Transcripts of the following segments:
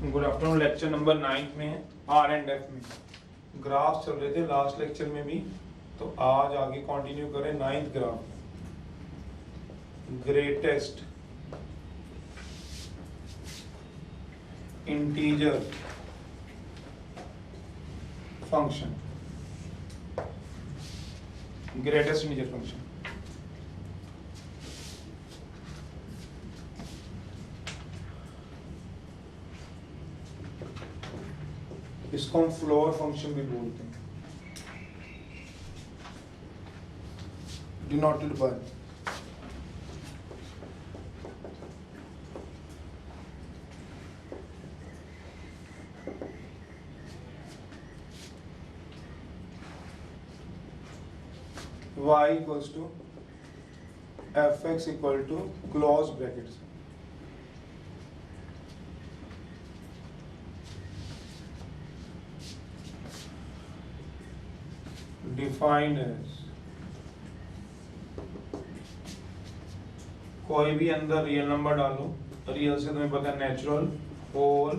Good afternoon. Lecture number 9 में है are and F में ग्राफ चल रहे थे लास्ट लेक्चर में भी, तो आज आगे कंटिन्यू करें 9th graph. Greatest integer function, greatest integer function. इसको हम फ्लोर फंक्शन भी बोलते हैं, denoted by y equals to fx equal to close brackets defined as कोई भी अंदर रियल नंबर डालो, रियल से तुम्हें पता है natural, whole,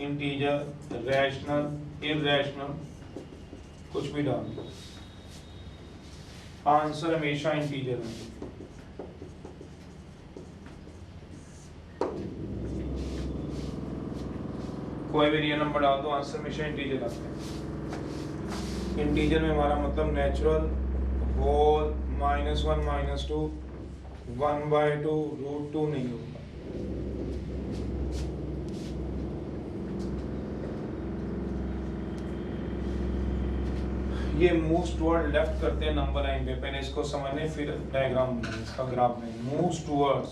integer, rational, irrational, कुछ भी डालो, आंसर हमेशा इंटीजर है। कोई भी रियल नंबर डाल दो, आंसर हमेशा इंटीजर आता है। इंटीजर में हमारा मतलब नेचुरल, होल, -1, -2, 1/2, √2 नहीं होगा। ये मूव्स टुवर्ड लेफ्ट करते हैं नंबर लाइन पे, पहले इसको समझने फिर डायग्राम बनाएं, इसका ग्राफ में मूव्स टुवर्ड्स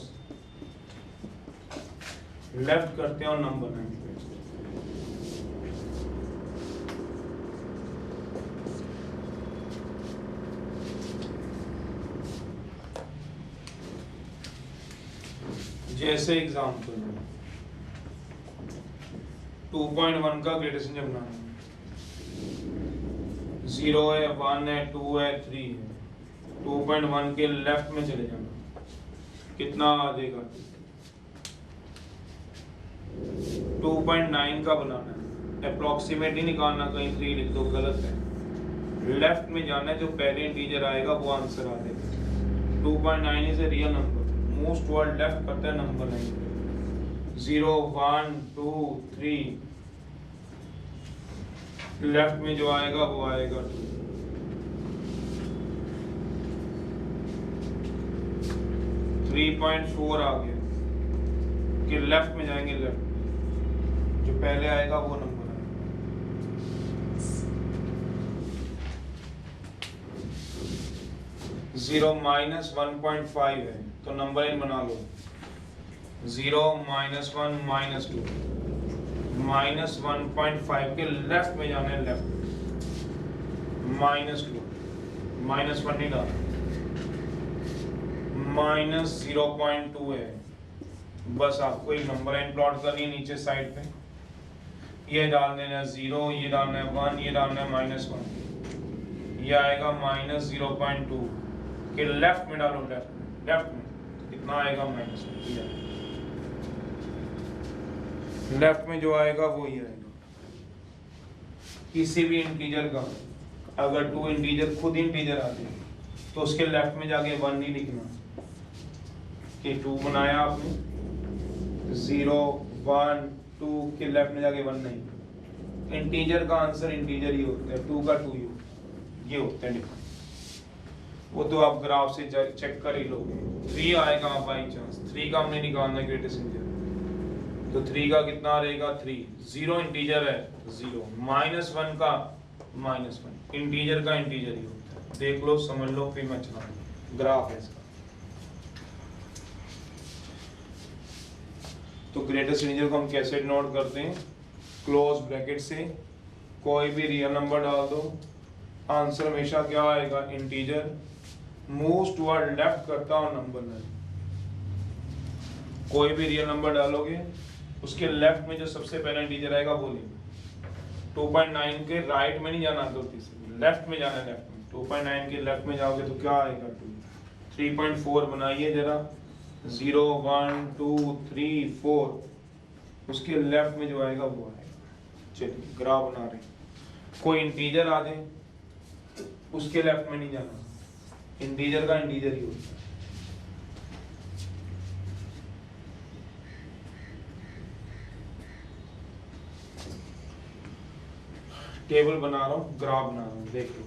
लेफ्ट करते हैं और नंबर लाइन पे। जैसे एग्जाम्पल 2.1 का ग्रेटेस्ट इंटीजर बनाना है, 0 है, 1 है, 2 है, 3 है। 2.1 के लेफ्ट में चले जाना, कितना आ जाएगा? 2.9 का बनाना है, अप्रोक्सीमेट नहीं निकालना, कहीं 3 लिख दो, गलत है। लेफ्ट में जाना है, जो पहले इंटीजर आएगा वो आंसर आ जाएगा। 2.9 is a real number, moves toward left करता है नंबर लाइन पे। 0, 1, 2, 3, लेफ्ट में जो आएगा वो आएगा 2। 3.4 आ गया कि लेफ्ट में जाएंगे, लेफ्ट जो पहले आएगा वो नंबर आएगा। 0 -1.5 है तो नंबर इन बना लो, 0, -1, -2, -1.5 के लेफ्ट में जाना है, लेफ्ट -2, -1 नहीं डालना, -0.2 है। बस आपको एक नंबर लाइन प्लॉट करनी है नीचे साइड पे, ये डाल देना 0, ये डालना है 1, ये डालना है -1, ये आएगा -0.2 के लेफ्ट में डालो, लेफ्ट में कितना आएगा? -1। लेफ्ट में जो आएगा वो ही आएगा। किसी भी इंटीजर का अगर 2 इंटीजर खुद इंटीजर आ जाए तो उसके लेफ्ट में जाके 1 नहीं लिखना कि 2 बनाया आपने, 0, 1, 2 के लेफ्ट में जाके 1 नहीं। इंटीजर का आंसर इंटीजर ही होता है, 2 का 2 ही ये होता है डिफरेंस। वो तो आप ग्राफ से चेक कर ही लोगे। 3 आएगा बाई चांस, 3 का हमने निकालना है ग्रेटेस्ट इंटीजर, तो 3 का कितना रहेगा? 3। 0 इंटीजर है, 0, -1 का -1, इंटीजर का इंटीजर ही होता है। देख लो, समझ लो, फिर मैं चला ग्राफ है इसका। तो ग्रेटेस्ट इंटीजर को हम कैसे नोट करते हैं? क्लोज ब्रैकेट से कोई भी रियल नंबर डाल दो, आंसर हमेशा क्या आएगा? इंटीजर, मूव्स टुवर्ड लेफ्ट करता और नंबर लाइन। कोई भी रियल नंबर डालोगे, उसके लेफ्ट में जो सबसे पहला इंटीजर आएगा वो लेंगे। 2.9 के राइट में नहीं जाना, गलती से लेफ्ट में जाना है, लेफ्ट में। 2.9 के लेफ्ट में जाओगे तो क्या आएगा? 2। 3.4 बनाइए जरा, 0, 1, 2, 3, 4, उसके लेफ्ट में जो आएगा वो आएगा। चलिए ग्राफ बना रहे हैं। कोई इंटीजर आ जाए उसके लेफ्ट में नहीं जाना, इंटीजर का इंटीजर ही होता है। टेबल बना रहा हूँ, ग्राफ बना रहा हूँ, देख लो।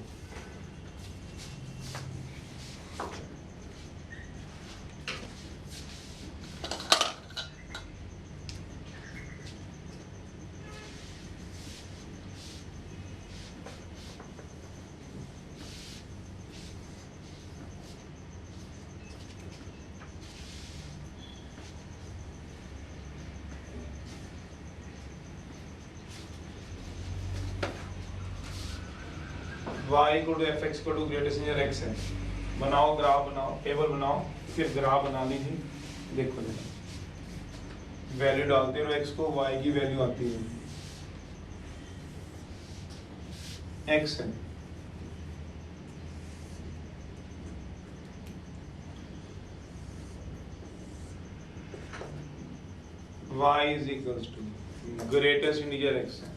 y equal to F X equal to greater से x है। बनाओ ग्राफ, बनाओ टेबल बनाओ, फिर ग्राफ बना लीजिए। देखो जरा वैल्यू डालते रहो, x को y की वैल्यू आती है, x है, y is equals to greatest integer x है।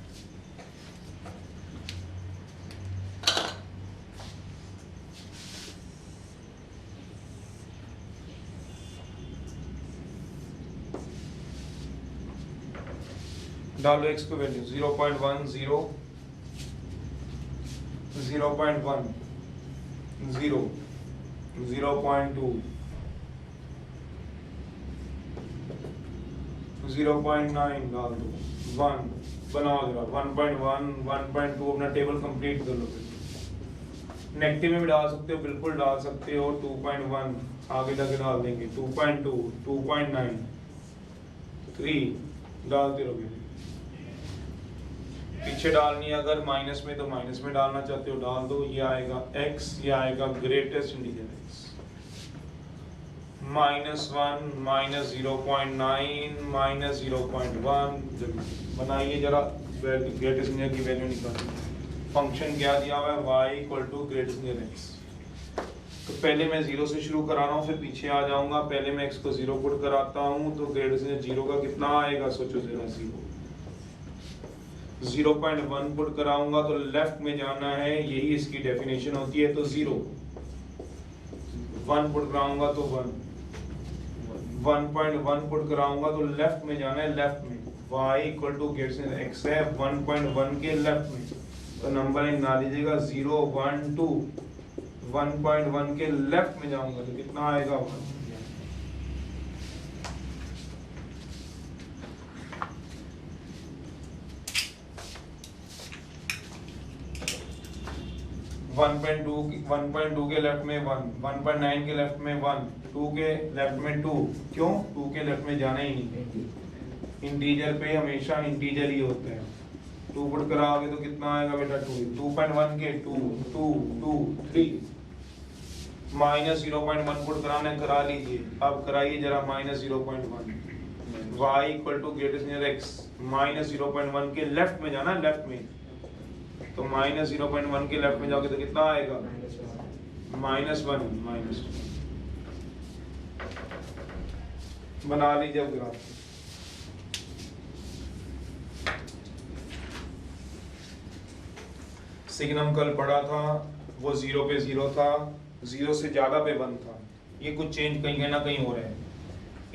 डालो x को वैल्यू 0.10, 0.1, 0, 0.2, 0.9 डाल दो, 1 बनाओ जरा, 1.1, 1.2 अपना टेबल कंप्लीट कर लो। नेगेटिव में भी डाल सकते हो, बिल्कुल डाल सकते हो, 2.1 आगे जाके डाल देंगे, 2.2, 2.9, 3 डालते रहोगे। पीछे डालनी है अगर माइनस में तो माइनस में डालना चाहते हो डाल दो। ये आएगा x, ये आएगा ग्रेटेस्ट इंटीजर x, -1, -0.9, -0.1। बनाइए जरा ग्रेटेस्ट इंटीजर की वैल्यू निकालिए। फंक्शन क्या दिया हुआ है, y equal to greatest integer x। तो पहले मैं 0 से शुरू करा रहा हूँ, फिर पीछे आ जाऊंगा। पहले मैं x को 0 पुट कराता हूँ, तो ग्रेटेस्ट इंटीजर 0 का कितना आएगा, सोचो जरा। 0.1 पुट कराऊंगा तो लेफ्ट में जाना है, यही इसकी डेफिनेशन होती है। तो 0, 1 पुट कराऊंगा तो 1, 1.1 पुट कराऊंगा तो लेफ्ट में जाना है, लेफ्ट में। y इक्वल टू x है 1.1 के लेफ्ट में, तो नंबर ना लीजिएगा 0, 1, 2, 1.1 के लेफ्ट में जाऊंगा तो कितना आएगा, 1। 1.2 के लेफ्ट में 1, 1.9 के लेफ्ट में 1, 2 के लेफ्ट में 2। क्यों? 2 के लेफ्ट में जाना ही नहीं, इंटीजर पे हमेशा इंटीजर ही होता है। 2 पुट कराओगे तो कितना आएगा बेटा, 2। 2.1 के 2, 2, 2, 3, -0.1 पुट कराने करा लीजिए। अब कराइए जरा -0.1। y equal to greatest integer x, -0.1 के लेफ्ट में जाना, लेफ्ट में। तो -0.1 के लेफ्ट में जाओगे तो कितना आएगा, -1। बना लीजिए अब ग्राफ। सिग्नम कल पढ़ा था, वो 0 पे 0 था, 0 से ज्यादा पे 1 था। ये कुछ चेंज कहीं ना कहीं हो रहा है।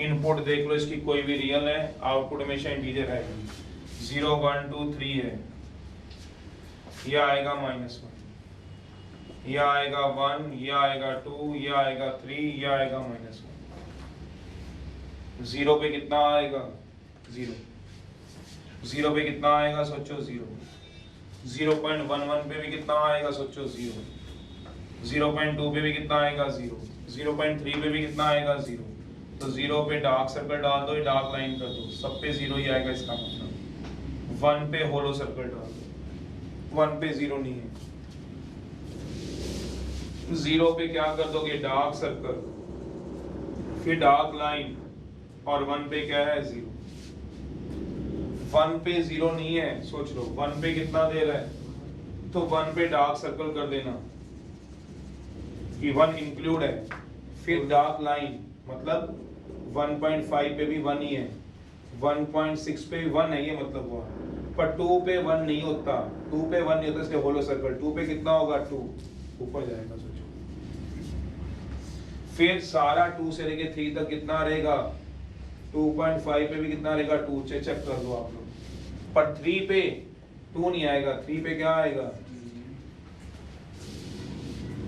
इनपुट देख लो, इसकी कोई भी रियल है, आउटपुट हमेशा इंटीजर है। 0, 1, 2, 3 है, ये आएगा -1, ये आएगा 1, ये आएगा 2, ये आएगा 3, ये आएगा -1। 0 पे कितना आएगा, 0। 0 पे कितना आएगा, सोचो 0। 0.11 पे भी कितना आएगा, सोचो 0। 0.2 पे भी कितना आएगा, 0। 0.3 पे भी कितना आएगा, 0। तो 0 पे डार्क सर्कल डाल दो, डार्क लाइन कर दो, सब पे 0 ही आएगा। इसका मतलब 1 पे होलो सर्कल डाल दो, 1 पे 0 नहीं है। 0 पे क्या कर दोगे, डार्क सर्कल, फिर डार्क लाइन, और 1 पे क्या है, 0। 1 पे 0 नहीं है, सोच लो 1 पे कितना दे रहा है, तो 1 पे डार्क सर्कल कर देना कि 1 इंक्लूड है। फिर डार्क लाइन, मतलब 1.5 पे भी 1 ही है, 1.6 पे 1 है, ये मतलब हुआ, पर 2 पे 1 नहीं होता, 2 पे 1 नहीं होता, इसलिए होलो सर्कल 2 पे कितना होगा 2 ऊपर जाएगा। सोचो फिर सारा 2 से लेके 3 तक कितना रहेगा 2.5 पे भी कितना रहेगा 2, चेक कर दो आप लोग। पर 3 पे 2 नहीं आएगा, 3 पे क्या आएगा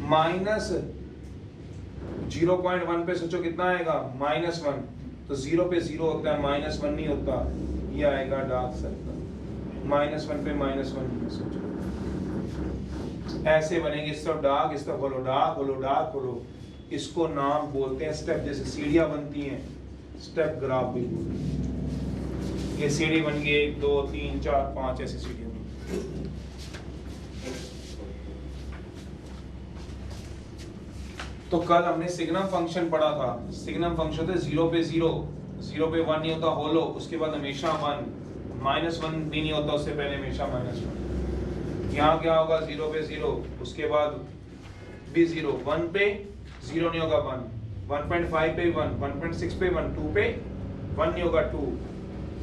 माइनस 0.1 पे सोचो कितना आएगा -1, तो 0 पे 0 होता है, -1 नहीं होता, ये आएगा डार्क सर्कल। -1 पे -1 नहीं, सोचो ऐसे बनेंगे, इस तरफ डार्क, इस तरफ होलो, डार्क होलो, डार्क होलो। इसको नाम बोलते हैं स्टेप, जैसे सीढ़ियां बनती हैं स्टेप ग्राफ भी बोलते हैं। ये सीढ़ी बन गई 1 2 3 4 5 ऐसी सीढ़ियां बन। तो कल हमने सिग्नम फंक्शन पढ़ा था, सिग्नम फंक्शन होता है 0 पे 0, 0 पे 1 नहीं होता होलो, उसके बाद हमेशा 1, -1 भी नहीं होता, उससे पहले हमेशा -1। यहाँ क्या होगा 0 पे 0, उसके बाद भी 0, 1 पे 0 नहीं होगा 1, 1.5 पे 1, 1.6 पे 1, 2 पे 1 नहीं होगा 2,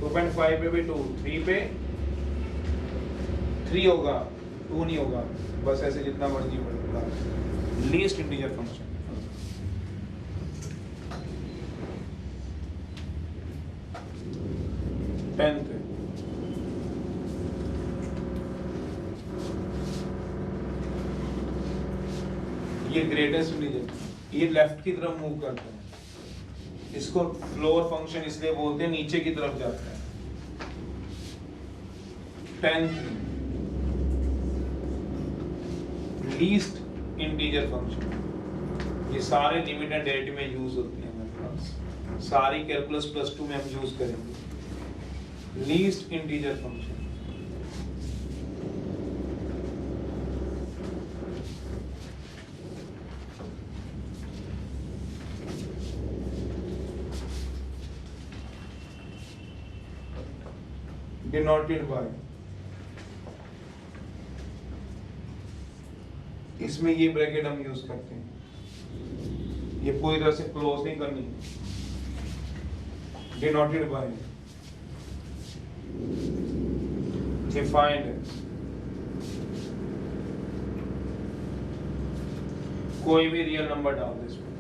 2.5 पे भी 2, 3 पे 3 होगा, 2 नहीं होगा, बस ऐसे जितना मर्जी बढ़ेगा। Least integer function. टेंथ ये ग्रेटेस्ट इंटीजर, ये लेफ्ट की तरफ मूव करता है, इसको फ्लोर फंक्शन इसलिए बोलते हैं, नीचे की तरफ जाता है। 10th लीस्ट इंटीजर फंक्शन, ये सारे लिमिट एंड डेरिवेटिव में यूज होते हैं हमारे पास, सारी कैलकुलस +2 में हम यूज करेंगे। Least integer function denoted by, इसमें ये ब्रैकेट हम यूज करते हैं, ये पूरी तरह से क्लोज नहीं करनी, डिनोटेड बाय, डिफाइंड है, कोई भी रियल नंबर डाल दो इसमें,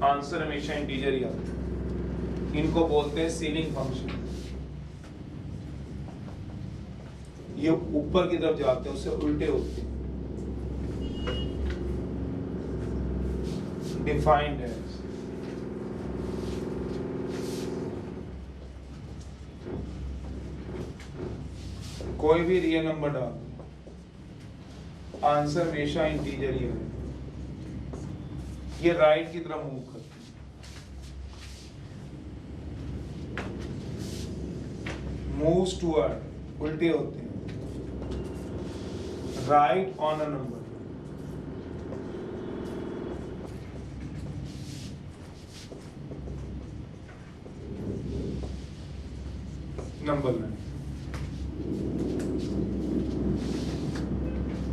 आंसर हमेशा इंटीजर ही आता है। इनको बोलते हैं सीलिंग फंक्शन, ये ऊपर की तरफ जाते हैं, उससे उल्टे होते हैं। डिफाइंड है, कोई भी रियल नंबर डाल दो, आंसर हमेशा इंटीजर ही है। ये राइट की तरफ मूव करते हैं, मूव्स टुवर्ड, उल्टे होते हैं, right on a number, number line.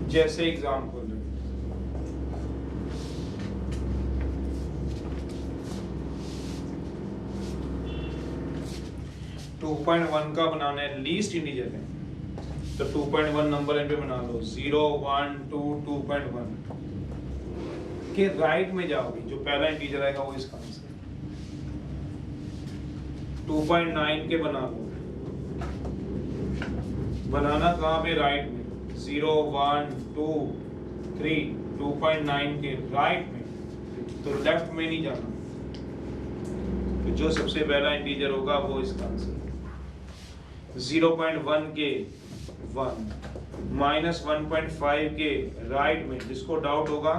जैसे एग्जाम्पल 2.1 का बनाना है, लीस्ट इंटीजर है, तो 2.1 नंबर लाइन पे बना लो, 0 1 2 2.1 के राइट में जाओगे, जो पहला इंटीजर आएगा वो इसका आंसर। 2.9 के बना लो, बनाना कहाँ पे राइट में, 0 1 2 3 2.9 के राइट में, तो लेफ्ट में नहीं जाना, तो जो सबसे पहला इंटीजर होगा वो इसका आंसर। 0.1 के 1, -1.5 के राइट में, जिसको डाउट होगा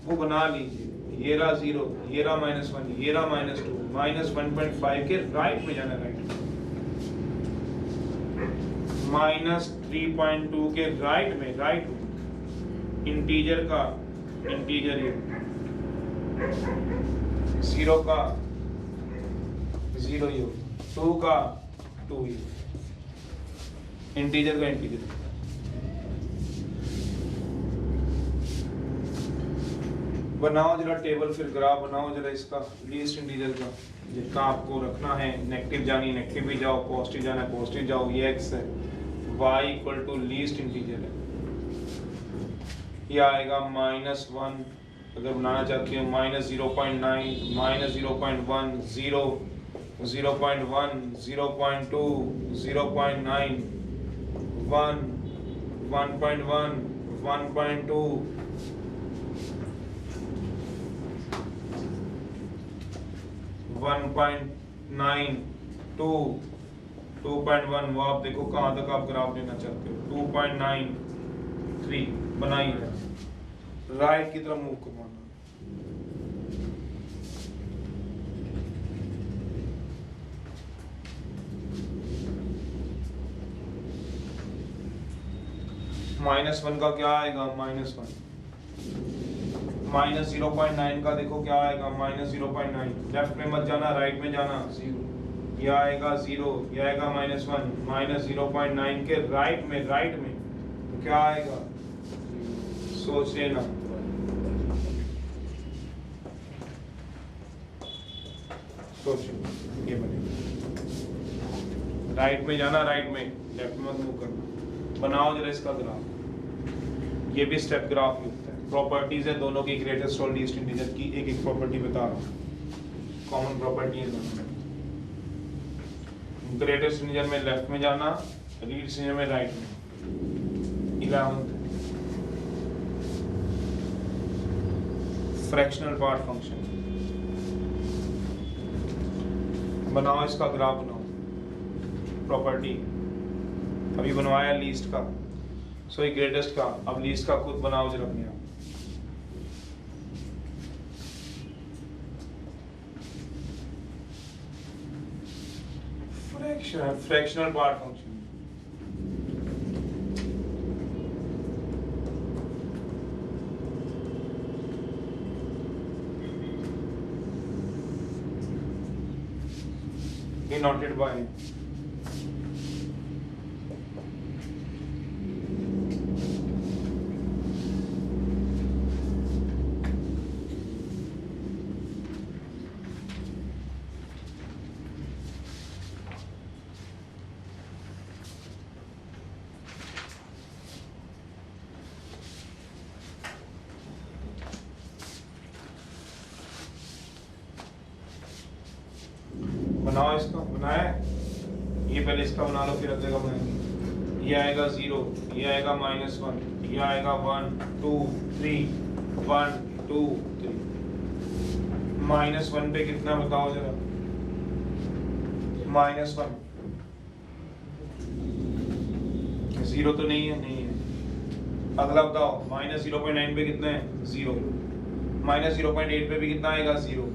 वो बना लीजिए, ये रहा 0, ये रहा -1, ये रहा -2, -1.5 के राइट में जाना, राइट में। -3.2 के राइट में, राइट में इंटीजर का इंटीजर ये 0 का 0 ही, 2 का 2 ही, इंटीजर का इंटीजर। बनाओ जरा टेबल, फिर ग्राफ बनाओ जरा इसका लीस्ट इंटीजर का, जितना आपको रखना है। नेगेटिव जानी नेगेटिव भी जाओ, पॉजिटिव जाना है पॉजिटिव जाओ। ये x है, y equal to least integer है, ये आएगा -1। अगर बनाना चाहते हो -0.9, -0.1, 0, 0.1, 0.2, 0.9, 1, 1.1, 1.2, 1.9, 2, 2.1। वो आप देखो कहाँ तक आप ग्राफ लेना चाहते हो। 2.93 बनाइए, राइट की तरफ मूव करवाना। -1 का क्या आएगा, -1। -0.9 का देखो क्या आएगा, -0.9। लेफ्ट में मत जाना, राइट में जाना, 0। यह आएगा 0, यह आएगा -1। -0.9 के राइट में तो क्या आएगा, सोच लेना। सोचो, ये बनेगा। राइट में जाना, राइट में, लेफ्ट में मत मूव करना। बनाओ जरा इसका ग्राफ। ये भी स्टेप ग्राफ ही होता है। प्रॉपर्टीज है दोनों की, ग्रेटेस्ट और लीस्ट इंटीजर की एक एक प्रॉपर्टी बता रहा हूँ। कॉमन प्रॉपर्टी है दोनों में। ग्रेटेस्ट इंटीजर में लेफ्ट में जाना, लीस्ट इंटीजर में राइट में। 11th fractional part function. बनाओ इसका ग्राफ, बनाओ प्रॉपर्टी। अभी बनवाया लीस्ट का, सॉरी ग्रेटेस्ट का, अब लीस्ट का खुद बनाओ जरा अपने आप। Fractional part function. Denoted by बनाओ इसका, बनाया है ये, पहले इसका बना लो फिर अगले का बनाएंगे। ये आएगा 0, ये आएगा -1, ये आएगा 1, 2, 3, 1, 2, 3। -1 पे कितना बताओ जरा, -1 0 तो नहीं है, नहीं है। अगला बताओ, -0.9 पे कितना है, 0। -0.8 पे भी कितना आएगा, 0।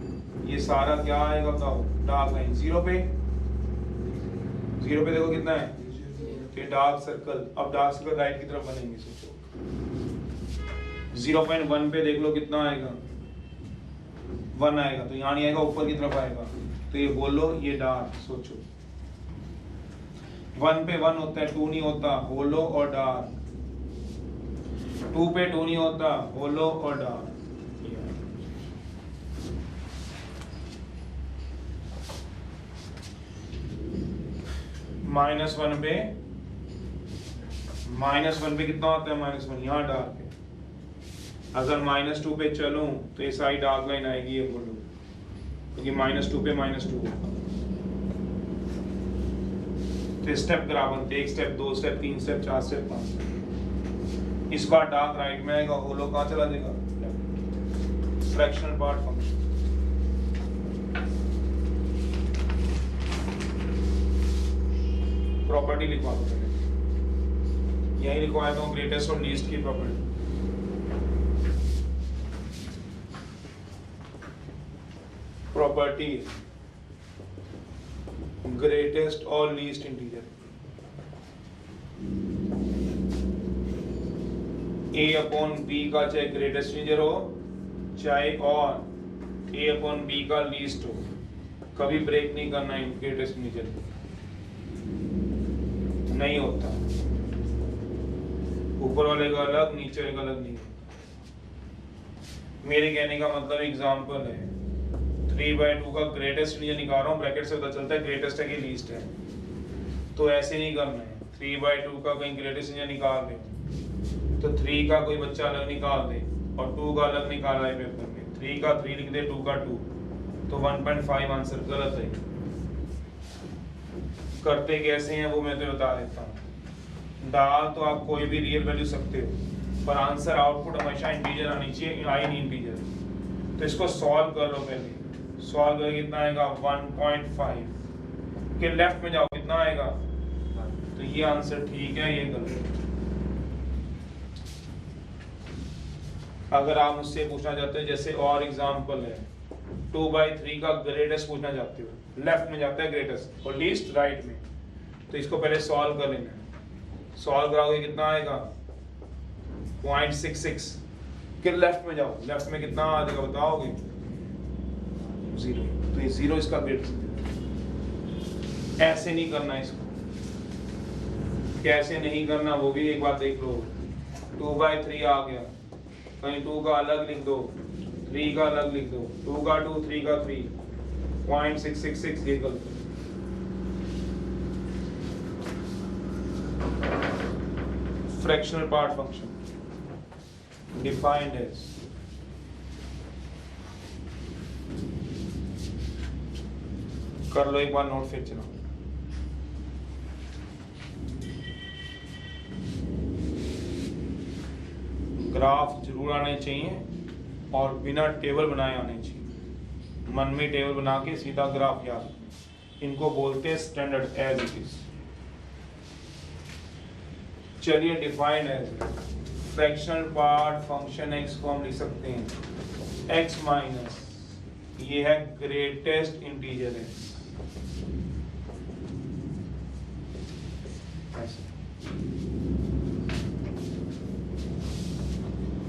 ये सारा क्या आएगा बताओ, डार्क लाइन। 0 पे देखो कितना है, ये डार्क सर्कल। अब डार्क सर्कल राइट की तरफ बनेंगे, सोचो। 0.1 पे देख लो कितना आएगा, 1 आएगा, तो यहाँ नहीं आएगा, ऊपर की तरफ आएगा, तो ये बोलो ये डार्क। सोचो 1 पे 1 होता है, 2 नहीं होता, होलो और डार्क। 2 पे 2 नहीं होता, होलो और डार्क। -1 पे कितना होता है, -1 यहाँ डार्क है। अगर -2 पे चलूं तो ये सारी डार्क लाइन आएगी, ये बोलो, क्योंकि -2 पे -2 तो स्टेप ग्राफ बनते, 1 step, 2 step, 3 step, 4 step, 5 step. इस बार डार्क राइट में आएगा, होलो कहाँ चला जाएगा, फ्रैक्शनल पार्ट फंक्शन। प्रॉपर्टी लिखवा दो पहले, यही लिखवाया था ग्रेटेस्ट और लीस्ट की प्रॉपर्टी। प्रॉपर्टी ग्रेटेस्ट और लीस्ट इंटीजर। A/B का चाहे ग्रेटेस्ट इंटीजर हो चाहे और A/B का लीस्ट हो, कभी ब्रेक नहीं करना है ग्रेटेस्ट इंटीजर, नहीं होता। ऊपर वाले का अलग, नीचे वाले का अलग नहीं होता। मेरे कहने का मतलब एग्जांपल है 3/2 का ग्रेटेस्ट इंटीजर निकाल रहा हूँ, ब्रैकेट से पता चलता है ग्रेटेस्ट है कि लीस्ट है। तो ऐसे नहीं करना है, 3/2 का कहीं ग्रेटेस्ट इंटीजर निकाल दे तो 3 का कोई बच्चा अलग निकाल दे और 2 का अलग निकाला है पेपर में, 3 का 3 लिख दे, 2 का 2, तो 1.5 आंसर गलत है। करते कैसे हैं वो मैं तो बता देता हूँ। डाल तो आप कोई भी रियल वैल्यू सकते हो, पर आंसर आउटपुट हमेशा इंटीजर आनी चाहिए, आई नहीं इंटीजर। तो इसको सॉल्व कर लो, पहले सॉल्व करके कितना आएगा 1.5 के लेफ्ट में जाओ कितना आएगा, तो ये आंसर ठीक है, ये गलत। अगर आप मुझसे पूछना चाहते हो जैसे और एग्जांपल है 2/3 का ग्रेटेस्ट पूछना चाहते हो, लेफ्ट में जाता है ग्रेटेस्ट और लीस्ट राइट में, तो इसको पहले सॉल्व कर लेना है। सॉल्व कराओगे कितना आएगा 0.66 के लेफ्ट में जाओ, लेफ्ट में कितना आ जाएगा बताओगे 0, तो ये 0 इसका ग्रेटेस्ट। ऐसे नहीं करना, इसको कैसे नहीं करना वो भी एक बार देख लो। 2/3 आ गया, कहीं 2 का अलग लिख दो, 3 का अलग लिख दो, 2 का 2, 3 का 3, 0.666 ये गलत। Fractional part function defined as कर लो एक बार नोट फिर चलो। ग्राफ जरूर आने चाहिए और बिना टेबल बनाए आने चाहिए। मन में टेबल बना के सीधा ग्राफ याद, इनको बोलते हैं स्टैंडर्ड एज इट इज। चलिए defined as fractional part function x को हम लिख सकते हैं x माइनस, ये है ग्रेटेस्ट इंटीजर है,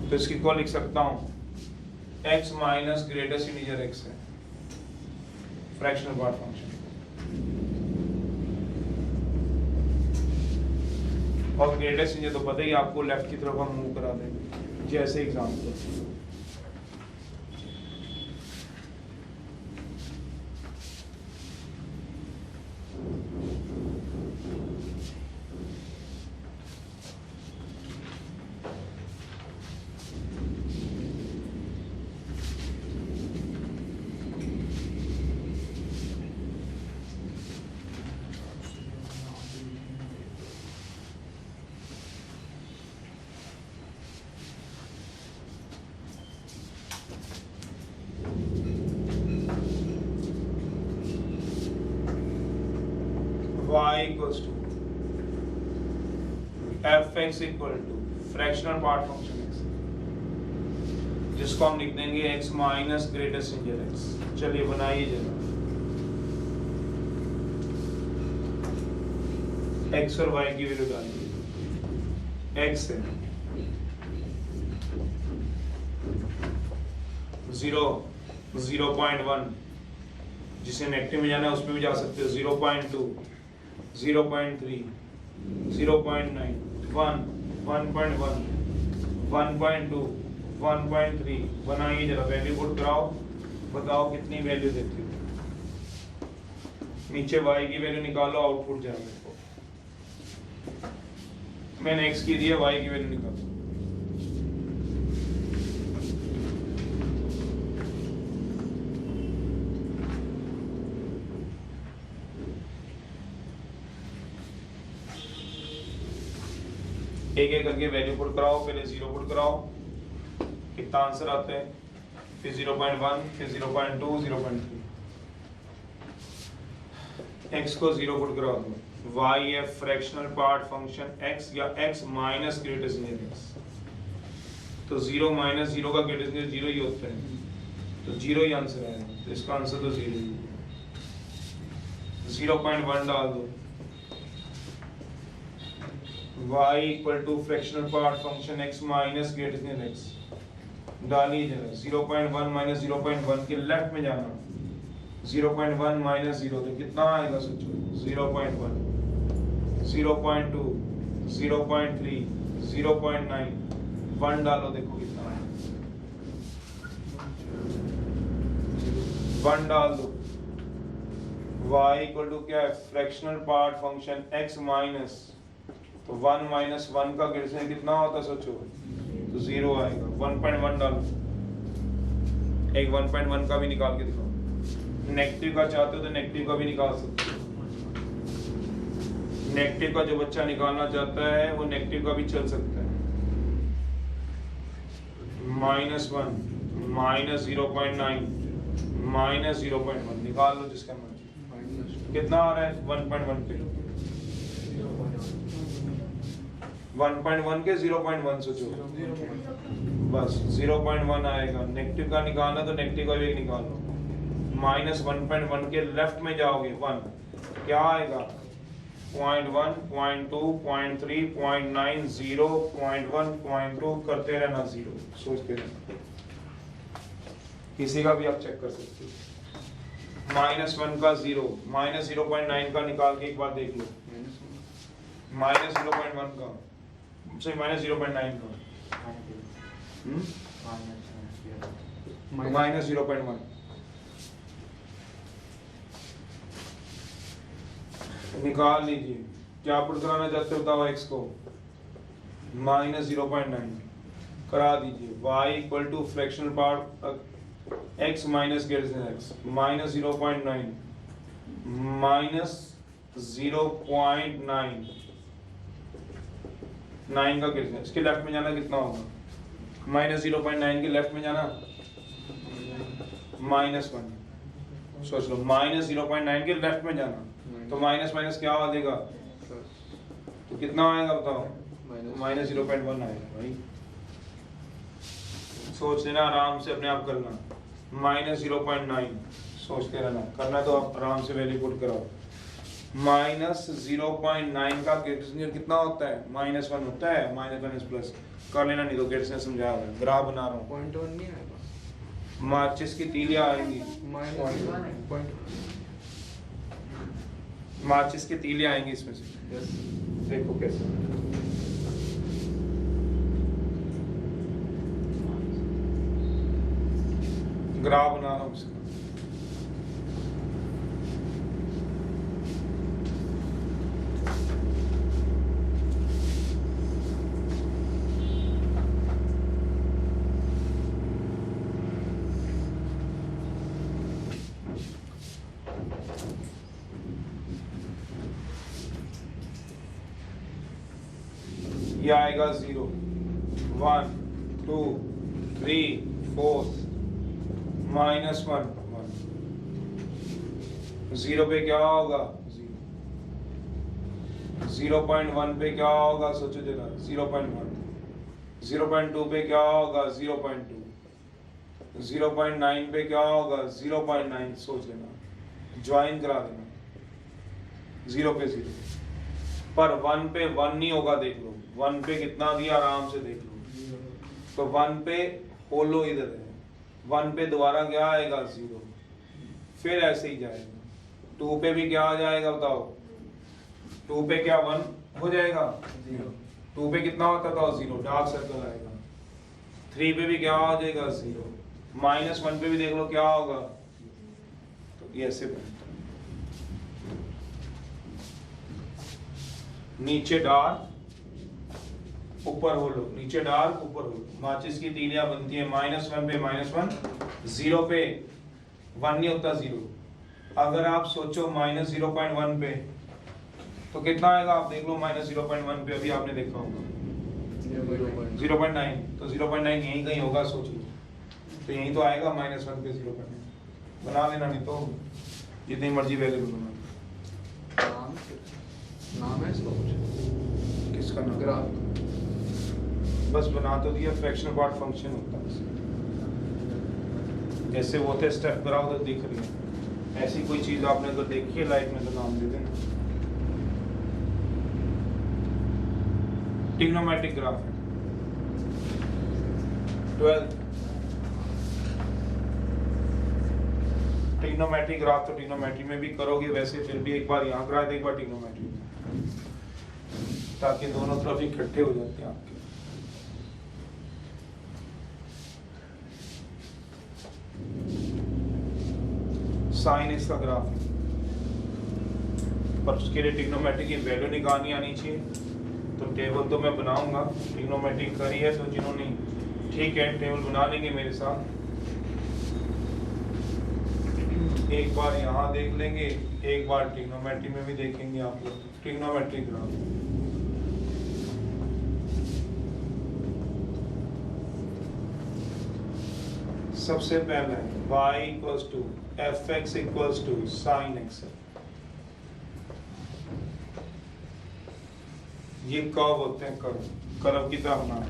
तो इसकी को लिख सकता हूं x minus greatest integer x है फ्रैक्शनल पार्ट फंक्शन। और ग्रेटेस्ट इंटीजर तो पता ही आपको, लेफ्ट की तरफ हम मूव करा देंगे जैसे example. y equals to fx equal to fractional part function x, जिसको हम लिख देंगे x minus greatest integer x। चलिए बनाइए जरा, x और y की वैल्यू डालिए। x है 0.1, जिसे नेगेटिव में जाना है उसमें भी जा सकते हो, 0.2, 0.3, 0.9, 1, 1.1, 1.2, 1.3। बनाइए जरा, वैल्यू पुट कराओ, बताओ कितनी वैल्यू देती हो। नीचे y की वैल्यू निकालो, आउटपुट जरा मेरे को। मैंने x की दी है, y की वैल्यू निकालो। एक एक करके वैल्यू पुट कराओ, पहले 0 पुट कराओ, कितना आंसर आता है, फिर 0.1, फिर 0.2, 0.3। x को 0 पुट करा दो, y है फ्रैक्शनल पार्ट फंक्शन x या x minus greatest integer x, तो 0 माइनस 0 का ग्रेटेस्ट इंटीजर 0 ही होता है, तो 0 ही आंसर है, तो इसका आंसर तो 0 ही है। 0.1 डाल दो, y equal to fractional part function x minus greatest integer x डालिए जरा। 0.1 माइनस 0.1 के लेफ्ट में जाना, 0.1 माइनस 0 तो कितना आएगा सोचो, 0.1, 0.2, 0.3, 0.9, 1 डालो, देखो कितना आएगा। 1 डाल दो, y इक्वल टू क्या है, fractional part function x minus, तो 1 माइनस 1 का ग्रेडियंट कितना होता है सोचो, तो 0 आएगा। 1.1 डालो, एक 1.1 का भी निकाल के दिखाओ, नेगेटिव का चाहते हो तो नेगेटिव का भी निकाल सकते हो, नेगेटिव का जो बच्चा निकालना चाहता है वो नेगेटिव का भी चल सकता है। -1 -0.9 -0.1 निकाल लो जिसका मर्जी, कितना आ रहा है 1.1 पे, 1.1 के 0.1 सोचो, बस 0.1 आएगा। नेगेटिव का निकालना तो नेगेटिव का भी एक निकाल लो, -1.1 के लेफ्ट में जाओगे 1, क्या आएगा 0.1 0.2 0.3 0.9 0 0.1 0.2 करते रहना, 0 सोचते रहना। किसी का भी आप चेक कर सकते हो। -1 का 0, -0.9 का निकाल के एक बार देख लो, -0.1 का सही, -0.9 का -0.1 निकाल लीजिए। क्या पुट कराना चाहते हो बताओ, x को -0.9 करा दीजिए, y equal to fractional part x minus greater x, -0.9 -0.9 9 का ग्रेटर, इसके लेफ्ट में जाना कितना होगा, -0.9 के लेफ्ट में जाना -1, सोच लो -0.9 के लेफ्ट में जाना, तो माइनस माइनस क्या आ देगा, तो कितना आएगा बताओ, -0.1 आएगा भाई। सोच लेना आराम से, अपने आप करना, -0.9 सोचते रहना, करना तो आप आराम से वैल्यू पुट कराओ। -0.9 का ग्रेडियंट कितना होता है, -1 होता है, -1 प्लस कर लेना, नहीं तो ग्रेडियंट समझाया हुआ है, ग्राफ बना रहा हूँ। 0.1 नहीं आएगा, माचिस की तीलियां आएंगी, माचिस की तीलियां आएंगी इसमें से, देखो कैसे, ग्राफ बना रहा हूँ इसका। ये आएगा 0 1 2 3 4 -1 1, 0 पे क्या होगा 0, 0.1 पे क्या होगा सोचो जरा, 0.1, 0.2 पे क्या होगा 0.2, 0.9 पे क्या होगा 0.9, सोच लेना, ज्वाइन करा देना, 0 पे 0, पर 1 पे 1 नहीं होगा, देख लो 1 पे कितना दिया, आराम से देख लो, तो 1 पे होलो इधर है, 1 पे दोबारा क्या आएगा 0, फिर ऐसे ही जाएगा, 2 पे भी क्या आ जाएगा बताओ, 2 पे क्या 1 हो जाएगा 0, 2 पे कितना होता था 0, डार्क सर्कल आएगा, 3 पे भी क्या हो जाएगा 0, -1 पे भी देख लो क्या होगा, तो ये ऐसे बनता है, नीचे डार्क ऊपर होलो, नीचे डार्क ऊपर होलो, माचिस की तीलियां बनती है, -1 पे -1, 0 पे 1 नहीं होता 0, अगर आप सोचो -0.1 पे तो कितना आएगा, आप देख लो, -0.1 पे अभी आपने देखा होगा 0.9, तो 0.9 यहीं कहीं होगा, सोच लो, तो यहीं तो आएगा -1 पे 0.9, बना लेना, नहीं तो जितनी मर्जी वैल्यू बना, नाम है इसका कुछ, किसका नाम, ग्राफ, बस बना तो दिया, फ्रैक्शनल पार्ट फंक्शन होता है, जैसे वो थे स्टेप ग्राफ तो दिख रही है, ऐसी कोई चीज आपने अगर देखी है लाइफ में तो नाम दे देना, ट्रिग्नोमेट्रिक ग्राफ है 12th, ट्रिग्नोमेट्रिक ग्राफ तो ट्रिग्नोमेट्री में भी करोगे, वैसे फिर भी एक बार यहाँ करा दे, एक बार ट्रिग्नोमेट्री, ताकि दोनों तरफ इकट्ठे हो जाते हैं आपके। साइन इसका ग्राफ है, पर उसके लिए ट्रिग्नोमेट्री की वैल्यू निकालनी आनी चाहिए। तो टेबल तो मैं बनाऊंगा, ट्रिग्नोमेट्री करी है तो जिन्होंने, ठीक है टेबल बना लेंगे मेरे साथ। एक बार यहाँ देख लेंगे, एक बार ट्रिग्नोमेट्री में भी देखेंगे आप लोग। ट्रिग्नोमेट्री ग्राफ सबसे पहले y equals to fx equals to sin x। ये कर्व होते हैं, कर्व की तरह बनाना।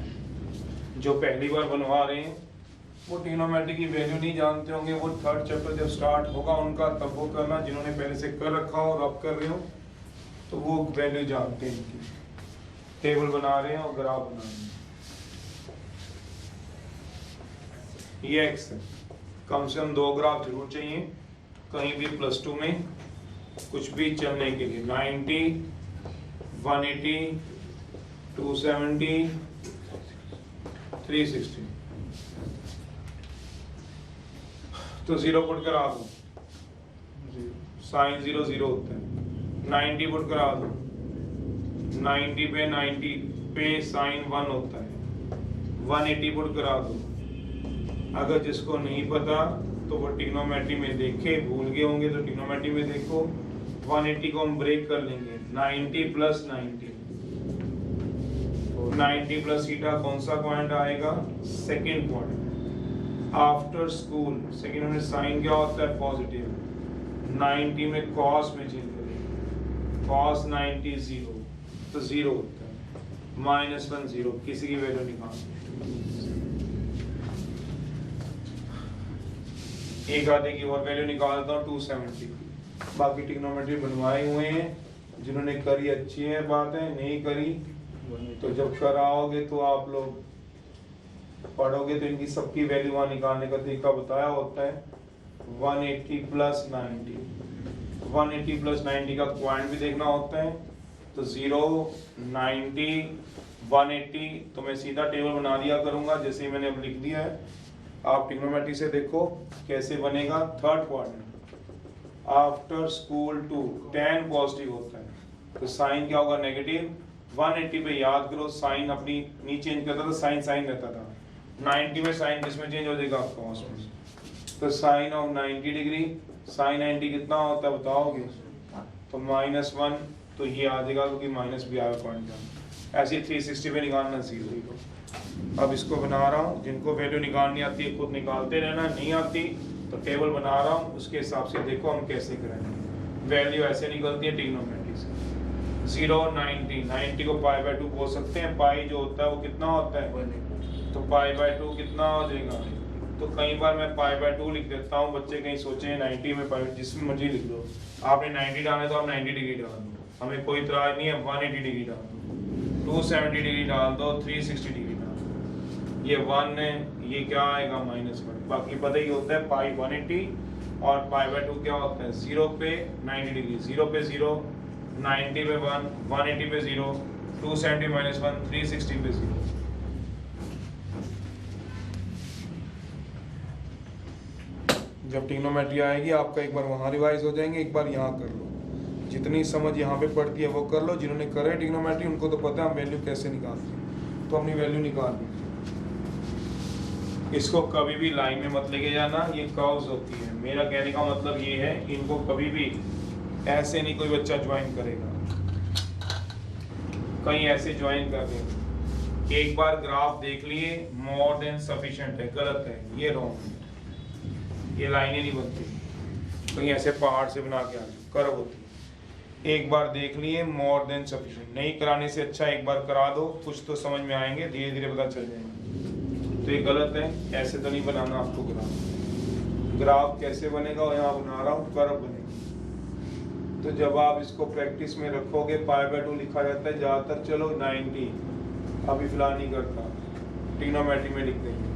जो पहली बार बनवा रहे हैं वो ट्रिग्नोमेट्री की वैल्यू नहीं जानते होंगे, वो थर्ड चैप्टर जब स्टार्ट होगा उनका तब वो करना। जिन्होंने पहले से कर रखा हो और अब कर रहे हो तो वो वैल्यू जानते हैं इनकी। टेबल बना रहे हैं और ग्राफ बना रहे हैं। ये एक्स है, कम से कम 2 ग्राफ जरूर चाहिए कहीं भी +2 में कुछ भी चलने के लिए। 90, 180, 270, 360। तो 0 पुट करा दो, साइन 0 0 होता है। 90 पुट करा दो, 90 पे साइन 1 होता है। 180 पुट करा दो। अगर जिसको नहीं पता तो वो ट्रिग्नोमेट्री में देखे, भूल गए होंगे तो ट्रिग्नोमेट्री में देखो। 180 को हम ब्रेक कर लेंगे, 90 + 90, 90 + थीटा कौन सा पॉइंट आएगा? Second point. After school second में साइन क्या होता है? पॉजिटिव। 90 में कॉस में चेंज करेंगे, कॉस 90 0, तो 0 होता है। -1 0, किसी की वैल्यू निकाल। एक आधे की और वैल्यू निकालता हूँ 270। बाकी ट्रिग्नोमेट्री बनवाए हुए हैं, जिन्होंने करी अच्छी है बात है, नहीं करी तो जब कराओगे तो आप लोग पढ़ोगे तो इनकी सबकी वैल्यू वहाँ निकालने का तरीका बताया होता है। 180 + 90, 180 + 90 का पॉइंट भी देखना होता है। तो 0, 90, 180, तो मैं सीधा टेबल बना दिया करूंगा जैसे ही मैंने अब लिख दिया है। आप ट्रिग्नोमेट्री से देखो कैसे बनेगा। Third quadrant after school to, tan positive होता है तो साइन क्या होगा? नेगेटिव। 180 पे याद करो साइन अपनी नहीं चेंज करता था, साइन साइन रहता था। 90 में साइन किस में चेंज हो जाएगा? कॉस में। तो साइन ऑफ 90 डिग्री, साइन 90 कितना होता है बताओगे? तो -1, तो ये आ जाएगा क्योंकि माइनस भी आया पॉइंट का। ऐसे 360 पे निकालना 0। अब इसको बना रहा हूँ, जिनको वैल्यू निकालनी आती है खुद निकालते रहना, नहीं आती तो टेबल बना रहा हूँ, उसके हिसाब से देखो हम कैसे करेंगे। वैल्यू ऐसे निकलती है ट्रिग्नोमेट्री से। 0, 90, 90 को π/2 बोल सकते हैं। पाई जो होता है वो कितना होता है? तो π/2 कितना हो जाएगा? तो कई बार मैं π/2 लिख देता हूँ, बच्चे कहीं सोचे 90 में पाई, जिसमें मर्जी लिख दो। आपने 90 डाले तो आप 90 डिग्री डाल दो, हमें कोई इतराज नहीं है। 180 डिग्री डाल दो, 270 डिग्री डाल दो, 360 डिग्री डाल दो। ये 1 है, ये क्या आएगा? -1। बाकी पता ही होता है पाई 180 और π/2 क्या होता है? 0 पे 90 डिग्री, 0 पे 0, 90 पे 1, 180 पे 0, 270 -1, 360 पे 0। जब ट्रिग्नोमेट्री आएगी आपका एक बार वहाँ रिवाइज हो जाएंगे, एक बार यहाँ कर लो। जितनी समझ यहाँ पे पड़ती है वो कर लो। जिन्होंने करे ट्रिग्नोमेट्री उनको तो पता है हम वैल्यू कैसे निकालते हैं, तो अपनी वैल्यू निकाल ली। इसको कभी भी लाइन में मत लेके जाना, ये कर्व्स होती है। मेरा कहने का मतलब ये है, इनको कभी भी ऐसे नहीं कोई बच्चा ज्वाइन करेगा, कहीं ऐसे ज्वाइन कर देगा। एक बार ग्राफ देख लिए, मोर देन सफिशिएंट है, गलत है, ये रॉन्ग है। ये लाइनें नहीं बनती, कहीं ऐसे पहाड़ से बना के आ कर्व होती है। एक बार देख लिए, मोर देन सफिशिएंट। नहीं कराने से अच्छा एक बार करा दो, कुछ तो समझ में आएंगे, धीरे धीरे पता चल जाएगा। तो ये गलत है, ऐसे तो नहीं बनाना आपको ग्राफ। ग्राफ कैसे बनेगा? और यहाँ बना रहा हूँ, कर्व बनेगा। तो जब आप इसको प्रैक्टिस में रखोगे, π/2 लिखा जाता है ज़्यादातर। चलो 90 अभी फिलहाल नहीं करता, ट्रिग्नोमेट्री में लिख देंगे।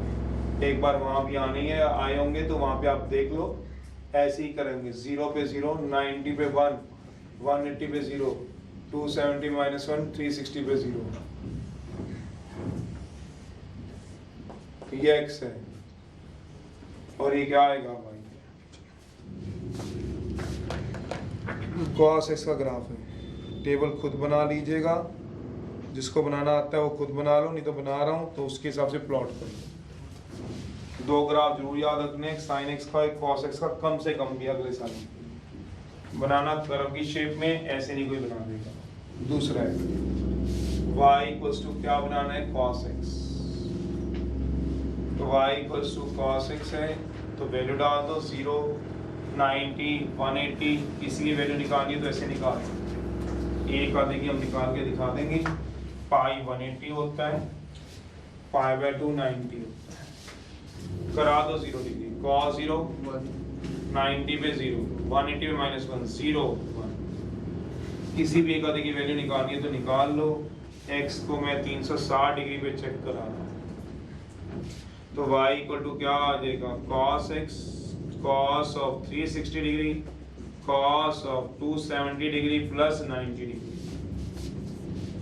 एक बार वहाँ भी आने है, आए होंगे तो वहाँ पे आप देख लो, ऐसे ही करेंगे। 0 पे 0, 90 पे 1, 180 पे 0, 270 -1, 360 पे 0। ये x है और ये क्या आएगा भाई? cos x का ग्राफ है, टेबल खुद बना लीजिएगा, जिसको बनाना आता है वो खुद बना लो, नहीं तो बना रहा हूँ तो उसके हिसाब से प्लॉट कर लो। दो ग्राफ जरूर याद रखने, एक साइन एक्स का एक कॉस एक्स का, कम से कम भी अगले साल बनाना। कर्व की शेप में ऐसे नहीं कोई बना देगा। दूसरा है y इक्वल्स टू क्या बनाना है, cos x। तो y equals to cos x है, तो वैल्यू डाल दो 0, 90, 180, किसी की वैल्यू निकालनी है तो ऐसे निकाल दो। एक आधे की हम निकाल के दिखा देंगे। पाई 180 होता है, पाई बाय 2 90 होता है। करा दो 0 डिग्री, cos 0 90 पे 0, 180 पे -1, 0 1। किसी भी एक आधे की वैल्यू निकालनी है तो निकाल लो। x को मैं 360 डिग्री पे चेक करा रहा हूँ, तो y इक्वल टू क्या आ जाएगा, cos x cos of 360 degree cos of 270 degree plus 90 degree.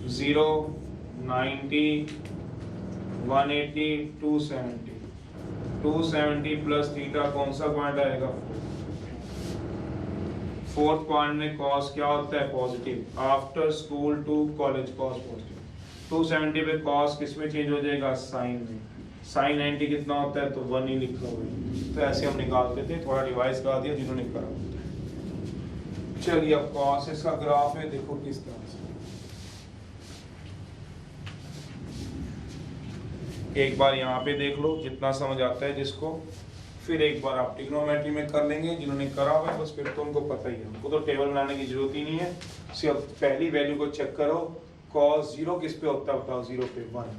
0, 90, 180, 270, 270 plus theta कौन सा पॉइंट आएगा, फोर्थ पॉइंट में cos क्या होता है, positive. After school to college cos positive. 270 पे cos किस में चेंज हो जाएगा, साइन में। साइन 90 कितना होता है, तो 1 ही लिखा हुआ है। तो ऐसे हम निकालते थे, थोड़ा रिवाइज करा दिया जिन्होंने करा। चलिए अब cos इसका ग्राफ है, देखो किस तरह से। एक बार यहाँ पे देख लो जितना समझ आता है जिसको, फिर एक बार आप ट्रिग्नोमेट्री में कर लेंगे। जिन्होंने करा हुआ है बस फिर तो उनको पता ही है, उनको तो टेबल बनाने की जरूरत ही नहीं है। सिर्फ पहली वैल्यू को चेक करो, cos 0 किस पे होता है बताओ, 0 पे 1,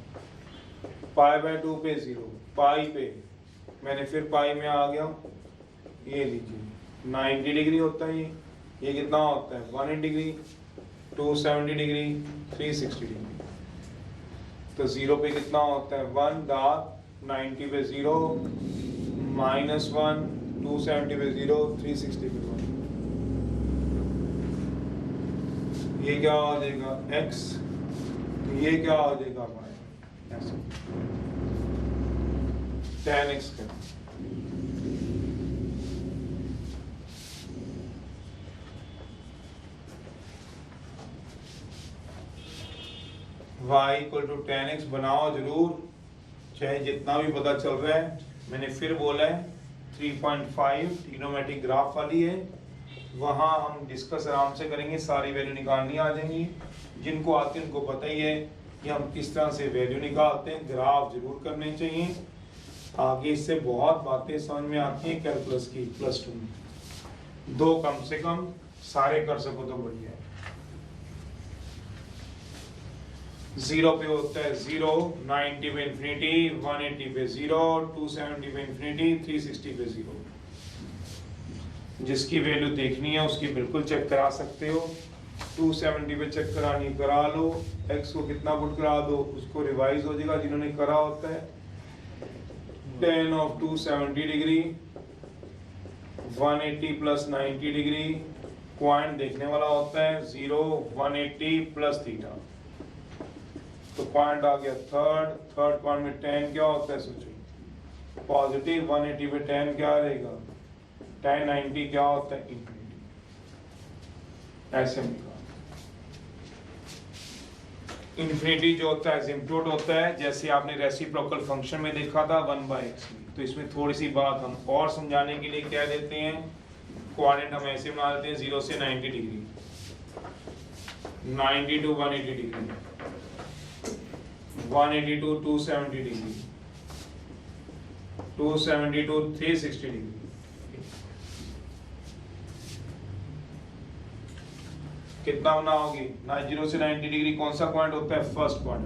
पाई बाय 2 पे 0, पाई पे मैंने फिर पाई में आ गया। ये लीजिए 90 डिग्री होता है ये कितना होता है, 180 डिग्री, 270 डिग्री, 360 डिग्री। तो 0 पे कितना होता है, 1 डार्क, 90 पे 0, -1, 270 पे 0, 360 पे 1। ये क्या हो जाएगा, x, ये क्या हो जाएगा, y। ऐसे tan x का y equal to tan x बनाओ जरूर, चाहे जितना भी पता चल रहा है। मैंने फिर बोला है 3.5 ट्रिग्नोमेट्रिक ग्राफ वाली है, वहाँ हम डिस्कस आराम से करेंगे, सारी वैल्यू निकालनी आ जाएंगी। जिनको आते हैं उनको पता ही है कि हम किस तरह से वैल्यू निकालते हैं। ग्राफ जरूर करने चाहिए, आगे इससे बहुत बातें समझ में आती हैं कैलकुलस की +2 में। 2 कम से कम सारे कर सको तो बढ़िया है। 0 पे होता है 0, 90 पे इंफिनिटी, 180 पे 0, 270 पे इंफिनिटी, 360 पे 0। जिसकी वैल्यू देखनी है उसकी बिल्कुल चेक करा सकते हो। 270 पे चेक करानी करा लो, x को कितना पुट करा दो उसको रिवाइज हो जाएगा जिन्होंने करा होता है। tan of 270 degree 180 plus 90 degree, point देखने वाला होता है 0, 180 प्लस थीटा। तो पॉइंट आ गया थर्ड पॉइंट में tan क्या होता है, सोचो पॉजिटिव। 180 पे tan क्या रहेगा, tan 90 क्या होता है, इंफिनिटी। ऐसे निकाल। इंफिनिटी जो होता है एसिम्प्टोट होता है, जैसे आपने रेसिप्रोकल फंक्शन में देखा था 1/x में। तो इसमें थोड़ी सी बात हम और समझाने के लिए क्या देते हैं, कोऑर्डिनेट हम ऐसे बना देते हैं 0 से 90 degree, 90 to 180 degree, 180 to 270 degree, 270 to 360 degree. कितना बनाओगे, 0 से 90 डिग्री कौन सा पॉइंट होता है, फर्स्ट पॉइंट।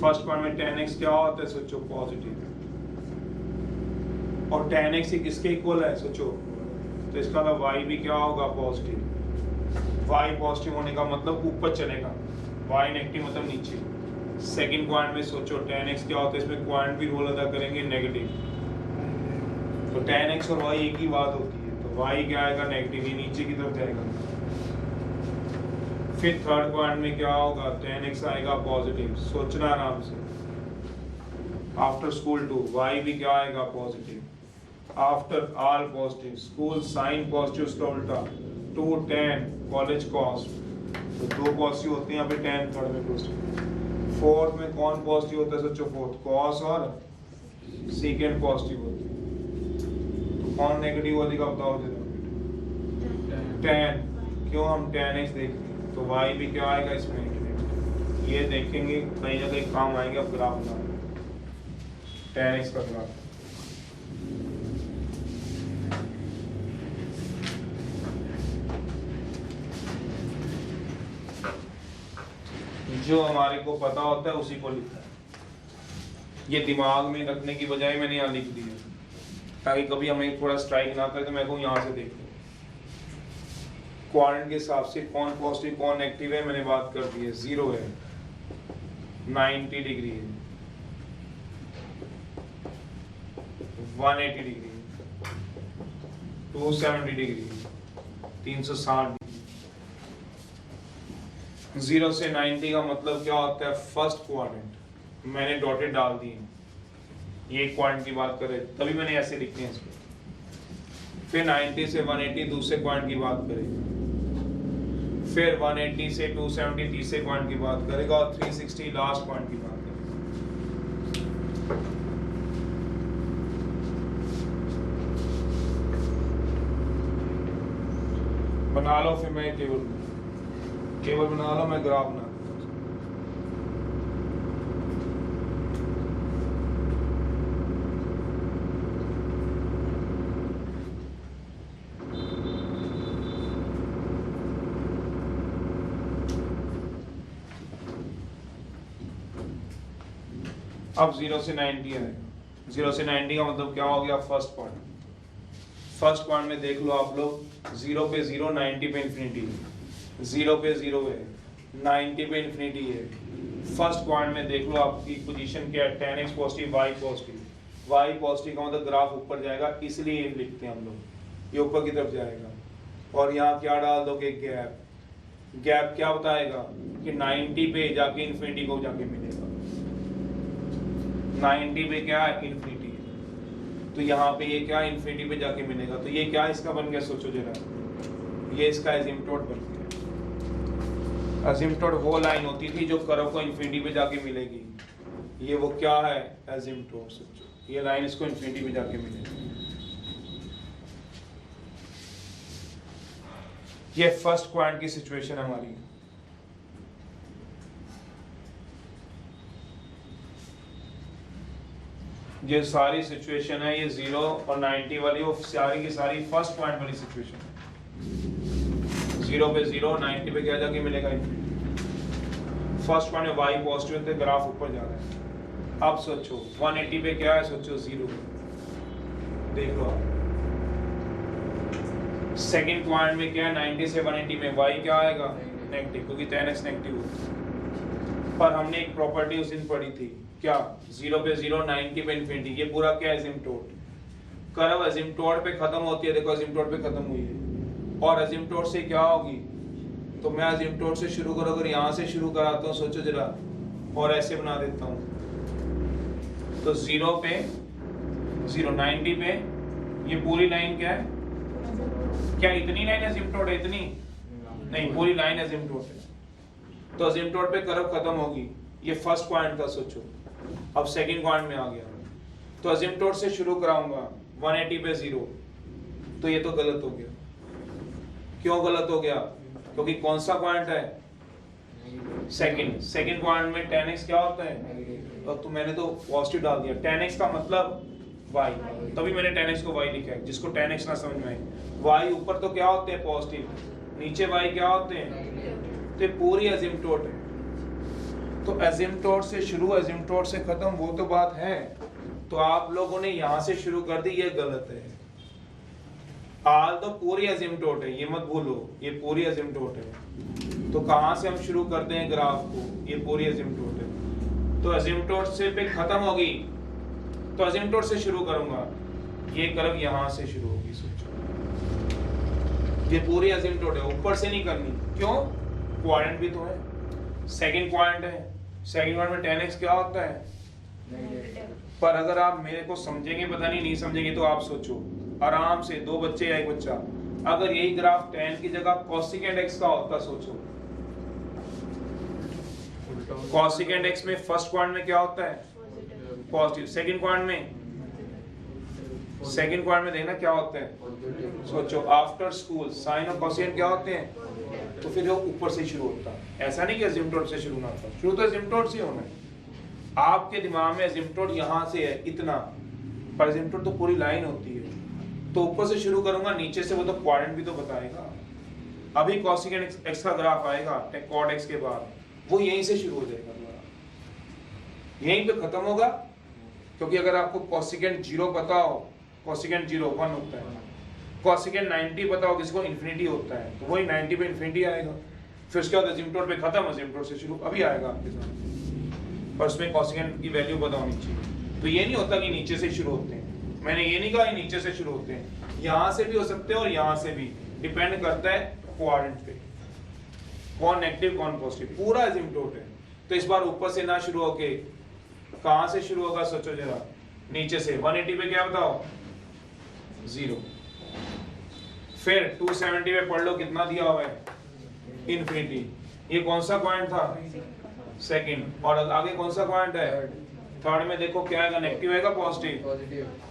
फर्स्ट पॉइंट में tan x क्या होता है, सोचो पॉजिटिव। और tan x किसके इक्वल है, सोचो, तो इसका मतलब y भी क्या होगा, पॉजिटिव। y पॉजिटिव होने का मतलब ऊपर चलेगा, y नेगेटिव मतलब नीचे। सेकंड पॉइंट में सोचो tan x क्या होता है, इसमें पॉइंट भी रोल अदा करेंगे नेगेटिव। तो tan x और y एक ही बात होती है, तो y क्या आएगा, नेगेटिव, ही नीचे की तरफ जाएगा। फिर थर्ड पॉइंट में क्या होगा, tan x आएगा पॉजिटिव, सोचना आराम से। आफ्टर स्कूल टू y भी क्या आएगा, positive. After all positive, school sine positive उसका उल्टा, 2 tan कॉलेज कॉस्ट, तो 2 पॉजिटिव होते हैं यहाँ पे, tan थर्ड में पॉजिटिव। फोर्थ में कौन पॉजिटिव होता है सोचो, फोर्थ कॉस और सेकेंड पॉजिटिव होते हैं, तो कौन नेगेटिव होगा बताओ जरा, tan। क्यों, हम tan x देखते हैं, तो y भी क्या आएगा इसमें, ये देखेंगे कहीं ना कहीं काम आएंगे। अब ग्राफ बना tan x का ग्राफ, जो हमारे को पता होता है उसी को लिखना है, ये दिमाग में रखने की बजाय मैंने यहाँ लिख दिया ताकि कभी हमें थोड़ा स्ट्राइक ना करे तो मैं को यहाँ से देख लूँ। क्वाड्रेंट के हिसाब से कौन पॉजिटिव कौन नेगेटिव है मैंने बात कर दी है। 0 है, 90 डिग्री है, 180 डिग्री है, 270 डिग्री है, 360 डिग्री। 0 से 90 का मतलब क्या होता है, फर्स्ट क्वाड्रेंट। मैंने डॉटेड डाल दिए, ये क्वाड्रेंट की बात करें तभी मैंने ऐसे लिखे हैं इसको। फिर 90 से 180 दूसरे क्वाड्रेंट की बात करें, फिर 180 से 270 तीसरे क्वाड्रेंट की बात करेगा, और 360 लास्ट क्वाड्रेंट की बात करेगा। बना लो, फिर मैं टेबल बना लो, मैं ग्राफ बना। अब 0 से 90 है, 0 से 90 का मतलब क्या हो गया, फर्स्ट क्वाड्रेंट। फर्स्ट क्वाड्रेंट में देख लो आप लोग, 0 पे 0, 90 पे इंफिनिटी है, 0 पे 0 है, 90 पे इंफिनिटी है। फर्स्ट क्वाड्रेंट में देख लो आपकी पोजीशन क्या है, tan x positive, y positive. y positive का मतलब ग्राफ ऊपर जाएगा, इसलिए ये लिखते हैं हम लोग, ये ऊपर की तरफ जाएगा। और यहाँ क्या डाल दोगे, गैप। गैप क्या बताएगा कि 90 पे जाके इंफिनिटी को जाके मिलेगा, 90 पे क्या है, इंफिनिटी है, तो यहाँ पे ये क्या इंफिनिटी पे जाके मिलेगा। तो ये क्या इसका बन गया, सोचो जरा, ये इसका एजिम्पटोट बन गया। एजिम्पटोट वो लाइन होती थी जो कर्व को इंफिनिटी पे जाके मिलेगी, ये वो क्या है, एजिम्पटोट। सोचो ये लाइन इसको इंफिनिटी पे जाके मिलेगी। ये फर्स्ट क्वाड्रेंट की सिचुएशन हमारी। ये सारी सिचुएशन है, ये 0 और 90 वाली, वो सारी की सारी फर्स्ट पॉइंट वाली सिचुएशन है। 0 पे 0, 90 पे क्या जाके मिलेगा, इंफिनिटी। फर्स्ट पॉइंट में y पॉजिटिव है, ग्राफ ऊपर जा रहा है। अब सोचो 180 पे क्या है, सोचो 0, देख लो आप। सेकंड पॉइंट में क्या है, 90 से 180 में y क्या आएगा, नेगेटिव, क्योंकि tan x नेगेटिव होता है। पर हमने एक प्रॉपर्टी उस दिन पढ़ी थी, क्या, 0 पे 0, 90 पे इंफिनिटी। ये पूरा क्या है, एजिम्पटोट। कर्व एजिम्पटोट पे खत्म होती है, देखो एजिम्पटोट पे खत्म हुई है, और एजिम्पटोट से क्या होगी, तो मैं एजिम्पटोट से शुरू करूँ, अगर यहाँ से शुरू कराता हूँ, सोचो जरा, और ऐसे बना देता हूँ, तो 0 पे 0, 90 पे ये पूरी लाइन क्या है, क्या इतनी लाइन एजिम्पटोट है, इतनी नहीं, पूरी लाइन एजिम्पटोट है। तो एजिम्पटोट पे कर्व खत्म होगी, ये फर्स्ट पॉइंट था, सोचो। अब सेकंड पॉइंट में आ गया, तो एजिम्पटोट से शुरू कराऊंगा 180 पे 0, तो ये तो गलत हो गया। क्यों गलत हो गया, क्योंकि कौन सा पॉइंट है, सेकंड पॉइंट में tan x क्या होता है, तो मैंने तो पॉजिटिव डाल दिया। tan x का मतलब y, तभी मैंने tan x को y लिखा है। जिसको tan x ना समझ में आए, y ऊपर तो क्या होते हैं, पॉजिटिव, नीचे y क्या होते हैं, तो पूरी एजिम्पटोट है। तो एजिम्पटोट से शुरू, एजिम्पटोट से खत्म, वो तो बात है। तो आप लोगों ने यहाँ से शुरू कर दी, ये गलत है। आल तो पूरी एजिम्पटोट है, ये मत भूलो, ये पूरी एजिम्पटोट है। तो कहाँ से हम शुरू करते हैं ग्राफ को, ये पूरी एजिम्पटोट है। तो एजिम्पटोट से पे खत्म होगी, तो एजिम्पटोट से शुरू करूंगा, ये कर्व यहाँ से शुरू होगी। सोचो ये पूरी एजिम्पटोट है, ऊपर से नहीं करनी। क्यों, क्वाड्रेंट भी तो है, सेकंड क्वाड्रेंट है। सेकंड क्वाड्रेंट में tan x क्या होता है, पर अगर आप मेरे को समझेंगे, पता नहीं समझेंगे, तो आप सोचो आराम से, 2 बच्चे या 1 बच्चा, अगर यही ग्राफ tan की जगह cosecant x का होता, सोचो cosecant x में फर्स्ट क्वाड्रेंट में क्या होता है? पॉजिटिव। सेकंड क्वाड्रेंट में देखना क्या होता है? सोचो आफ्टर स्कूल साइन और कोसेकेंट क्या होते हैं? तो फिर वो ऊपर से शुरू होता है, ऐसा नहीं कि असिम्प्टोट से शुरू ना होता, शुरू तो असिम्प्टोट से होना है। आपके दिमाग में असिम्प्टोट यहाँ से है इतना, पर असिम्प्टोट तो पूरी लाइन होती है, तो ऊपर से शुरू करूंगा, नीचे से वो तो क्वाड्रेंट भी तो बताएगा। अभी कोसेकेंट x का ग्राफ आएगा cot x के बाद, वो यहीं से शुरू हो जाएगा, यहीं पे खत्म होगा। क्योंकि अगर आपको कोसेकेंट 0 पता हो, कोसेकेंट 0 1 होता है, कोसेकेंट 90 पता हो किसी को इन्फिनिटी होता है, तो वही 90 पे इन्फिनिटी आएगा, फिर उसके बाद असिम्प्टोट पे खत्म, असिम्प्टोट से शुरू अभी आएगा आपके साथ, पर उसमें कोसेकेंट की वैल्यू पता होनी चाहिए। तो ये नहीं होता कि नीचे से शुरू होते हैं, मैंने ये नहीं कहा कि नीचे से शुरू होते हैं, यहाँ से भी हो सकते हैं और यहाँ से भी, डिपेंड करता है क्वाड्रेंट पे, कौन नेगेटिव कौन पॉजिटिव, पूरा असिम्प्टोट है। तो इस बार ऊपर से ना शुरू होके कहां से शुरू होगा? सोचो जरा, नीचे से 180 पे क्या बताओ? 0। फिर 270 पे पढ़ लो कितना दिया हुआ है? इन्फिनिटी। ये कौन सा पॉइंट था? सेकंड। और आगे कौन सा पॉइंट है? थर्ड में देखो क्या आएगा? नेगेटिव आएगा पॉजिटिव?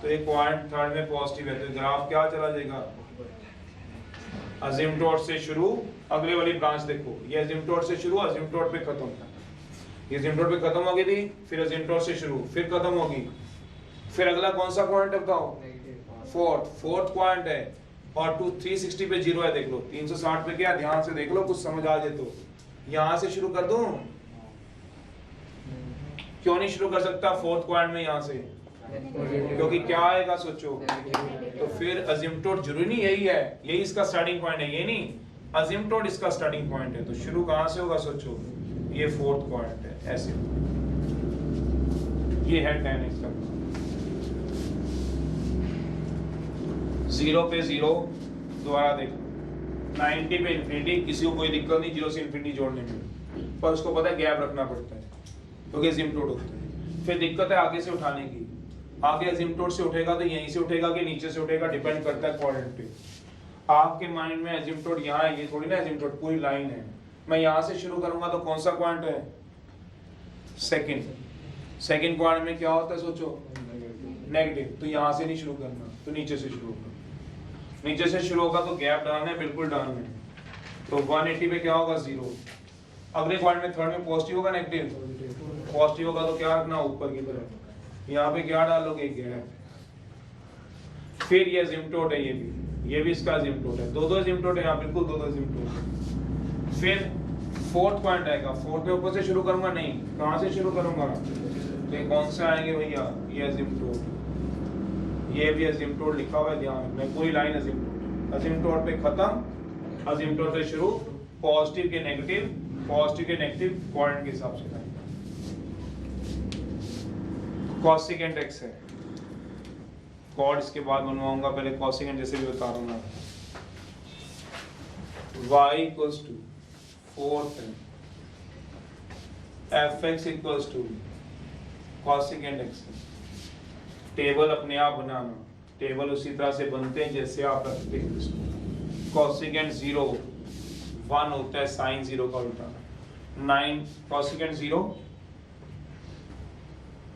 तो एक पॉइंट थर्ड में पॉजिटिव है, तो ग्राफ क्या चला जाएगा? असिम्प्टोट से शुरू, अगले वाली ब्रांच देखो, ये असिम्प्टोट से शुरू, असिम्प्टोट पे खत्म, ये असिम्प्टोट पे खत्म होगी थी, फिर असिम्प्टोट से शुरू, फिर खत्म होगी, फिर अगला कौन सा पॉइंट है बताओ? फोर्थ पॉइंट है, और 360 पे 0 है, देख लो 360 पे क्या, ध्यान से देख लो, कुछ समझ आ जाए तो। यहाँ से शुरू कर दूं? क्यों नहीं शुरू कर सकता फोर्थ पॉइंट में यहाँ से? क्योंकि क्या आएगा सोचो, तो फिर असिम्प्टोट जरूरी नहीं यही है, यही इसका स्टार्टिंग पॉइंट है, ये नहीं, असिम्प्टोट इसका स्टार्टिंग पॉइंट है, तो शुरू कहाँ से होगा सोचो? ये फोर्थ पॉइंट है, ऐसे ये है tan x का। 0 पे 0 दोबारा देखो, 90 पे इन्फिनिटी, किसी को कोई दिक्कत नहीं 0 से इन्फिनिटी जोड़ने में, पर उसको पता है गैप रखना पड़ता है क्योंकि असिम्प्टोट होता है। फिर दिक्कत है आगे से उठाने की, आगे असिम्प्टोट से उठेगा तो यहीं से उठेगा कि नीचे से उठेगा, डिपेंड करता है क्वाड्रेंट पे। आपके माइंड में असिम्प्टोट यहाँ है, ये थोड़ी ना असिम्प्टोट पूरी लाइन है, मैं यहाँ से शुरू करूंगा तो कौन सा पॉइंट है? सेकंड पॉइंट में क्या होता है सोचो? नेगेटिव। तो यहाँ से नहीं शुरू करना, तो नीचे से शुरू होगा, नीचे से शुरू होगा तो गैप डालना है, बिल्कुल डालना है। तो 180 पे क्या होगा? 0। अगले पॉइंट में थर्ड में पॉजिटिव होगा नेगेटिव? पॉजिटिव होगा तो क्या रखना? ऊपर की तरफ। यहाँ पे क्या डालोगे? गैप। फिर ये असिम्प्टोट है, ये भी इसका असिम्प्टोट है, दो असिम्प्टोट है यहाँ, बिल्कुल दो असिम्प्टोट है। फिर फोर्थ पॉइंट आएगा, फोर्थ में ऊपर से शुरू करूंगा नहीं, कहां से शुरू करूंगा? तो ये कौन से आएंगे भैया? ये असिम्प्टोट, ये भी असिम्प्टोट लिखा हुआ है, ध्यान रखना, पूरी लाइन असिम्प्टोट, असिम्प्टोट पे खत्म, असिम्प्टोट से शुरू, पॉजिटिव के नेगेटिव, पॉजिटिव के नेगेटिव क्वाड्रेंट के हिसाब से। कोसेकेंट x है, कॉड इसके बाद बनवाऊंगा, पहले कोसेकेंट जैसे भी बता रहा हूँ मैं। y equals to 4 fx equals to cosecant x। Table अपने आप बनाना, टेबल उसी तरह से बनते हैं जैसे आप रखते हैं। कोसेकेंट 0 1 होता है, साइन 0 का उल्टा। 9 कोसेकेंट 0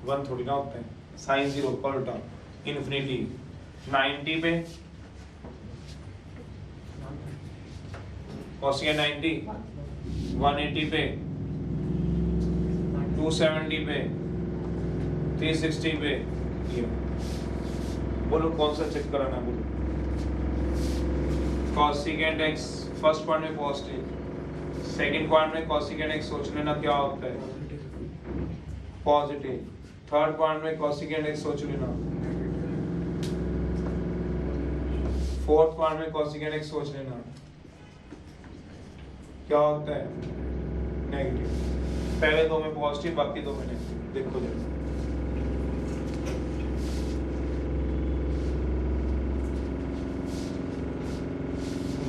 1 थोड़ी ना होता है, साइन 0 का उल्टा, इन्फिनिटी। 90 पे कोसेकेंट 90, 180 पे, 270 पे, 360 पे, ये बोलो कौन सा चेक कराना है? बोलो। कोसेकेंट x फर्स्ट पॉइंट में पॉजिटिव, सेकंड पॉइंट में कोसेकेंट x सोच लेना क्या होता है? पॉजिटिव। थर्ड पॉइंट में कोसेकेंट x सोच लेना, फोर्थ पॉइंट में कोसेकेंट x सोच लेना क्या होता है? नेगेटिव। पहले दो में पॉजिटिव, बाकी दो में नेगेटिव। देखो जरा,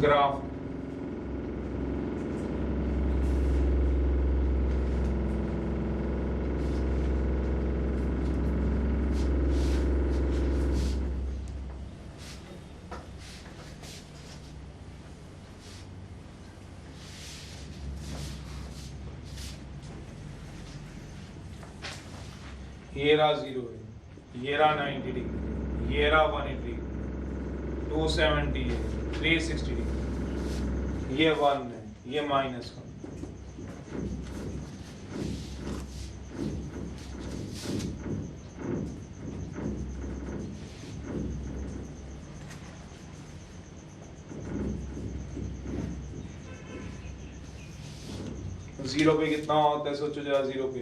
ग्राफ ये रहा 0 है, ये रहा 90 डिग्री, ये रहा 180, 270 है, 360 डिग्री, ये 1 है, ये -1। जीरो पे कितना होता है सोचो जरा, 0 पे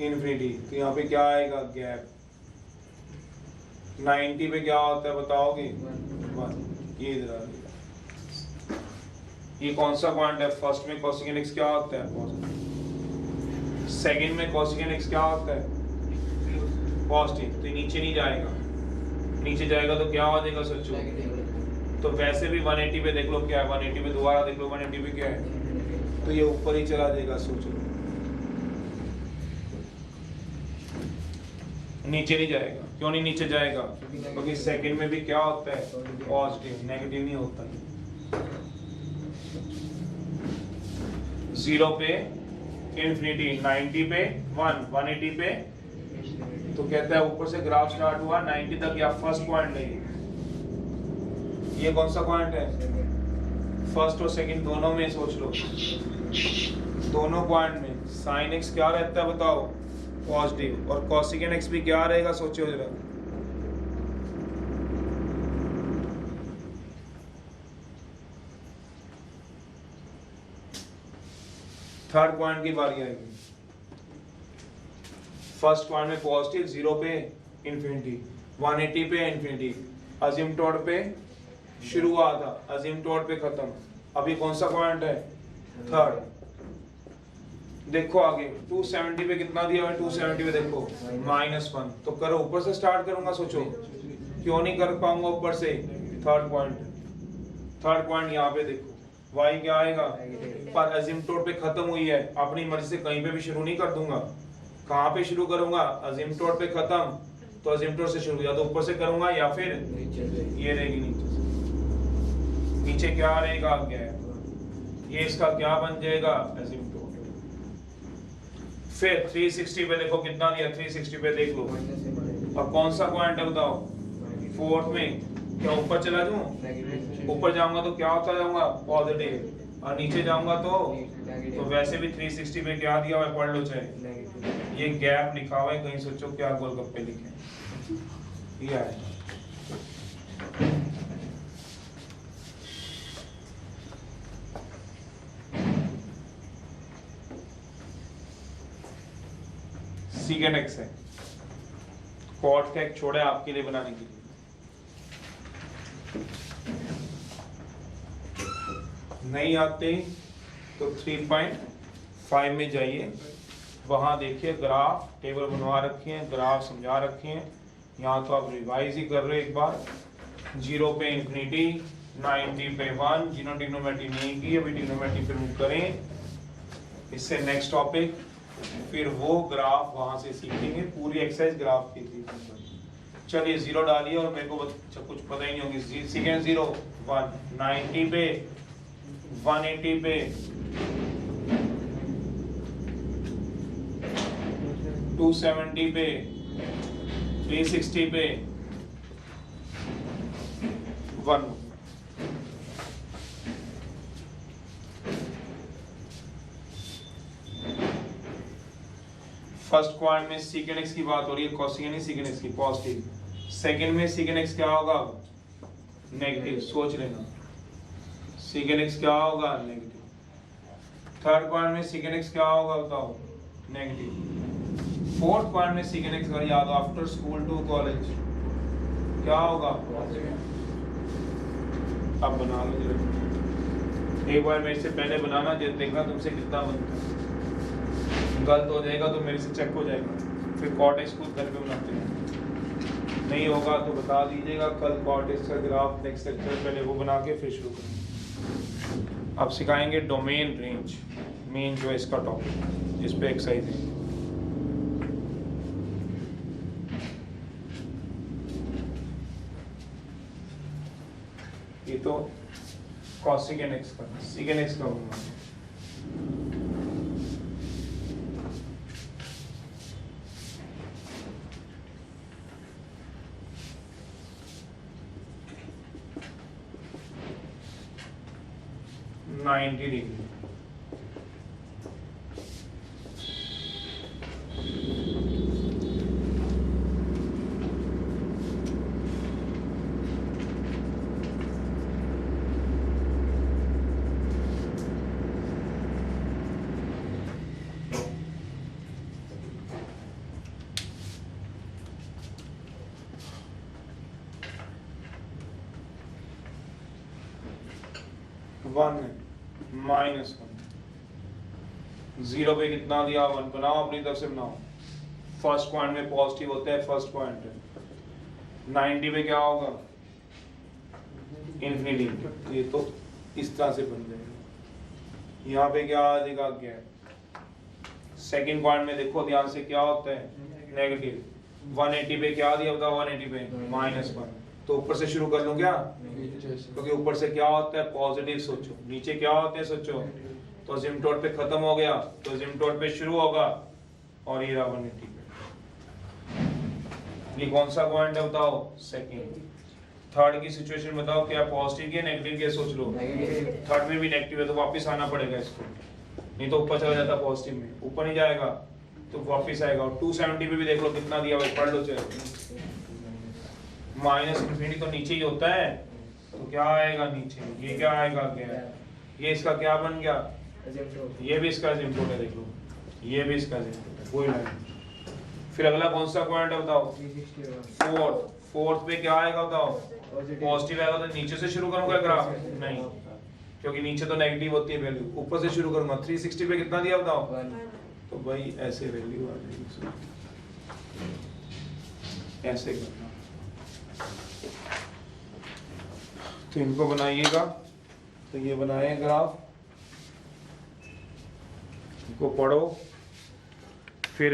इन्फिनिटी, तो यहाँ पे क्या आएगा गैप। 90 पे क्या होता है बताओगे, 1। ये इधर आ गया। ये कौन सा पॉइंट है, फर्स्ट में कोसेकेंट x क्या होता है पॉजिटिव, सेकंड में कोसेकेंट x क्या होता है पॉजिटिव, तो ये नीचे नहीं जाएगा, नीचे जाएगा तो क्या हो जाएगा सोचो। तो वैसे भी 180 पे देख लो क्या है, 180 पे दोबारा देख लो 180 पे क्या है, तो ये ऊपर ही चला जाएगा सोचो, नीचे नहीं जाएगा। क्यों नहीं नीचे जाएगा, क्योंकि सेकंड में भी क्या होता है पॉजिटिव, नेगेटिव नहीं होता। 0 पे इन्फिनिटी, 90 पे 1, 180 पे, तो कहता है ऊपर से ग्राफ स्टार्ट हुआ 90 तक, या फर्स्ट पॉइंट नहीं, ये कौन सा पॉइंट है, फर्स्ट और सेकंड दोनों में सोच लो, दोनों पॉइंट में साइन x क्या रहता है बताओ पॉजिटिव, और कोसेकेंट x भी क्या रहेगा सोचो जरा। थर्ड पॉइंट की बारी आएगी, फर्स्ट पॉइंट में पॉजिटिव, 0 पे इन्फिनिटी, 180 पे इन्फिनिटी, असिम्प्टोट पे शुरू हुआ था, असिम्प्टोट पे खत्म। अभी कौन सा पॉइंट है, थर्ड। देखो आगे 270 पे कितना दिया है, 270 पे देखो -1, तो करो ऊपर से स्टार्ट करूंगा सोचो, क्यों नहीं कर पाऊंगा ऊपर से, थर्ड पॉइंट यहाँ पे देखो y क्या आएगा, पर असिम्प्टोट पे खत्म हुई है, अपनी मर्जी से कहीं पे भी शुरू नहीं कर दूंगा। कहाँ पे शुरू करूंगा, असिम्प्टोट पे खत्म, तो असिम्प्टोट से शुरू, या तो ऊपर से करूंगा या फिर ये रहेगी नीचे से। नीचे क्या रहेगा गैप, ये इसका क्या बन जाएगा असिम्प्टोट। फिर 360 पे देखो कितना दिया, 360 पे देख लो, अब कौन सा पॉइंट है बताओ, फोर्थ में, क्या ऊपर चला जाऊं, ऊपर जाऊंगा तो क्या होता जाऊंगा पॉजिटिव, और नीचे जाऊंगा तो वैसे भी 360 पे क्या दिया हुआ है पढ़ लो चाहे, ये गैप लिखा हुआ है कहीं, सोचो क्या गोलगप्पे लिखे, ये आएगा। सीकेंट x है, कॉट का एक छोड़ा है आपके लिए बनाने के लिए। नहीं आते तो 3.5 में जाइए, वहां देखिए ग्राफ टेबल बनवा रखे हैं, ग्राफ समझा रखे हैं, यहाँ तो आप रिवाइज ही कर रहे हैं एक बार। 0 पे इन्फिनिटी, 90 पे 1, जिन्होंने ट्रिग्नोमेट्री नहीं की अभी ट्रिग्नोमेट्री पे मूव करें। इससे नेक्स्ट टॉपिक, फिर वो ग्राफ वहां से सीखेंगे, पूरी एक्सरसाइज ग्राफ की थी। चलिए 0 डालिए, और मेरे को कुछ पता ही नहीं होगी। सेकेंड 0 1, 90 पे 180 पे 270 पे 360 पे 1। फर्स्ट पॉइंट में सीकेंट x की बात हो रही है, कोसेकेंट सीकेंट x की पॉजिटिव। सेकंड में सीकेंट x क्या होगा, नेगेटिव, सोच लेना सीकेंट x क्या होगा, नेगेटिव। थर्ड पॉइंट में सीकेंट x क्या होगा बताओ, नेगेटिव। फोर्थ पॉइंट में सीकेंट x का याद, आफ्टर स्कूल टू कॉलेज क्या होगा, अब बना लो जरा एक बार, मेरे से पहले बनाना, देखना तुमसे कितना बनता है। गलत हो जाएगा तो मेरे से चेक हो जाएगा, फिर कॉटेज को घर पे बनाते हैं। नहीं होगा तो बता दीजिएगा, कल कॉटेज का ग्राफ नेक्स्ट लेक्चर पहले वो बना के फिर शुरू करेंगे। अब सिखाएंगे डोमेन रेंज, मेन जो है इसका टॉपिक, जिस पे एक्सरसाइज है। ये तो कोसेकेंट x का, सेकेंट x का होगा। 90 degree. One minus one, zero पे कितना दिया? वन। बनाओ अपनी तरफ से बनाओ। फर्स्ट पॉइंट में पॉजिटिव होता है, फर्स्ट पॉइंट है। 90 पे क्या होगा? इन्फिनिटी। ये तो इस तरह से बन जाएगा। यहाँ पे क्या आ जाएगा? गैप। सेकंड पॉइंट में देखो ध्यान से, क्या होता है? नेगेटिव। 180 पे क्या दिया होगा? 180 पे माइनस वन। तो ऊपर से शुरू कर लूं क्या? क्योंकि ऊपर से क्या होता है? पॉजिटिव सोचो। नीचे क्या होते हैं? सोचो। तो असिम्पटोट पे खत्म हो गया, तो असिम्पटोट पे शुरू होगा, और ये रहा 180 पे। ये कौन सा पॉइंट है बताओ? सेकंड। थर्ड की सिचुएशन बताओ, क्या पॉजिटिव की नेगेटिव की? सोच लो। थर्ड में भी नेगेटिव है, तो वापस आना पड़ेगा इसको, नहीं तो ऊपर चला जाता पॉजिटिव में। ऊपर नहीं जाएगा तो वापस आएगा। और 270 पे भी देख लो कितना दिया हुआ, पढ़ लो चाहे। माइनस इन्फिनिटी तो नीचे ही होता है, तो क्या आएगा नीचे? ये क्या आएगा? गैप। ये इसका क्या बन गया? ये भी इसका असिम्पटोट है, देख लो। ये भी इसका असिम्पटोट है, कोई लाइन। फिर अगला कौन सा पॉइंट है बताओ? फोर्थ। फोर्थ पे क्या आएगा बताओ? पॉजिटिव आएगा। तो नीचे से शुरू करूंगा ग्राफ? नहीं, क्योंकि नीचे तो नेगेटिव होती है वैल्यू। ऊपर से शुरू करूंगा। 360 पे कितना दिया बताओ? तो भाई ऐसे वैल्यू आ जाएगी, ऐसे करना। तो इनको बनाइएगा। तो ये बनाए ग्राफ, इनको पढ़ो।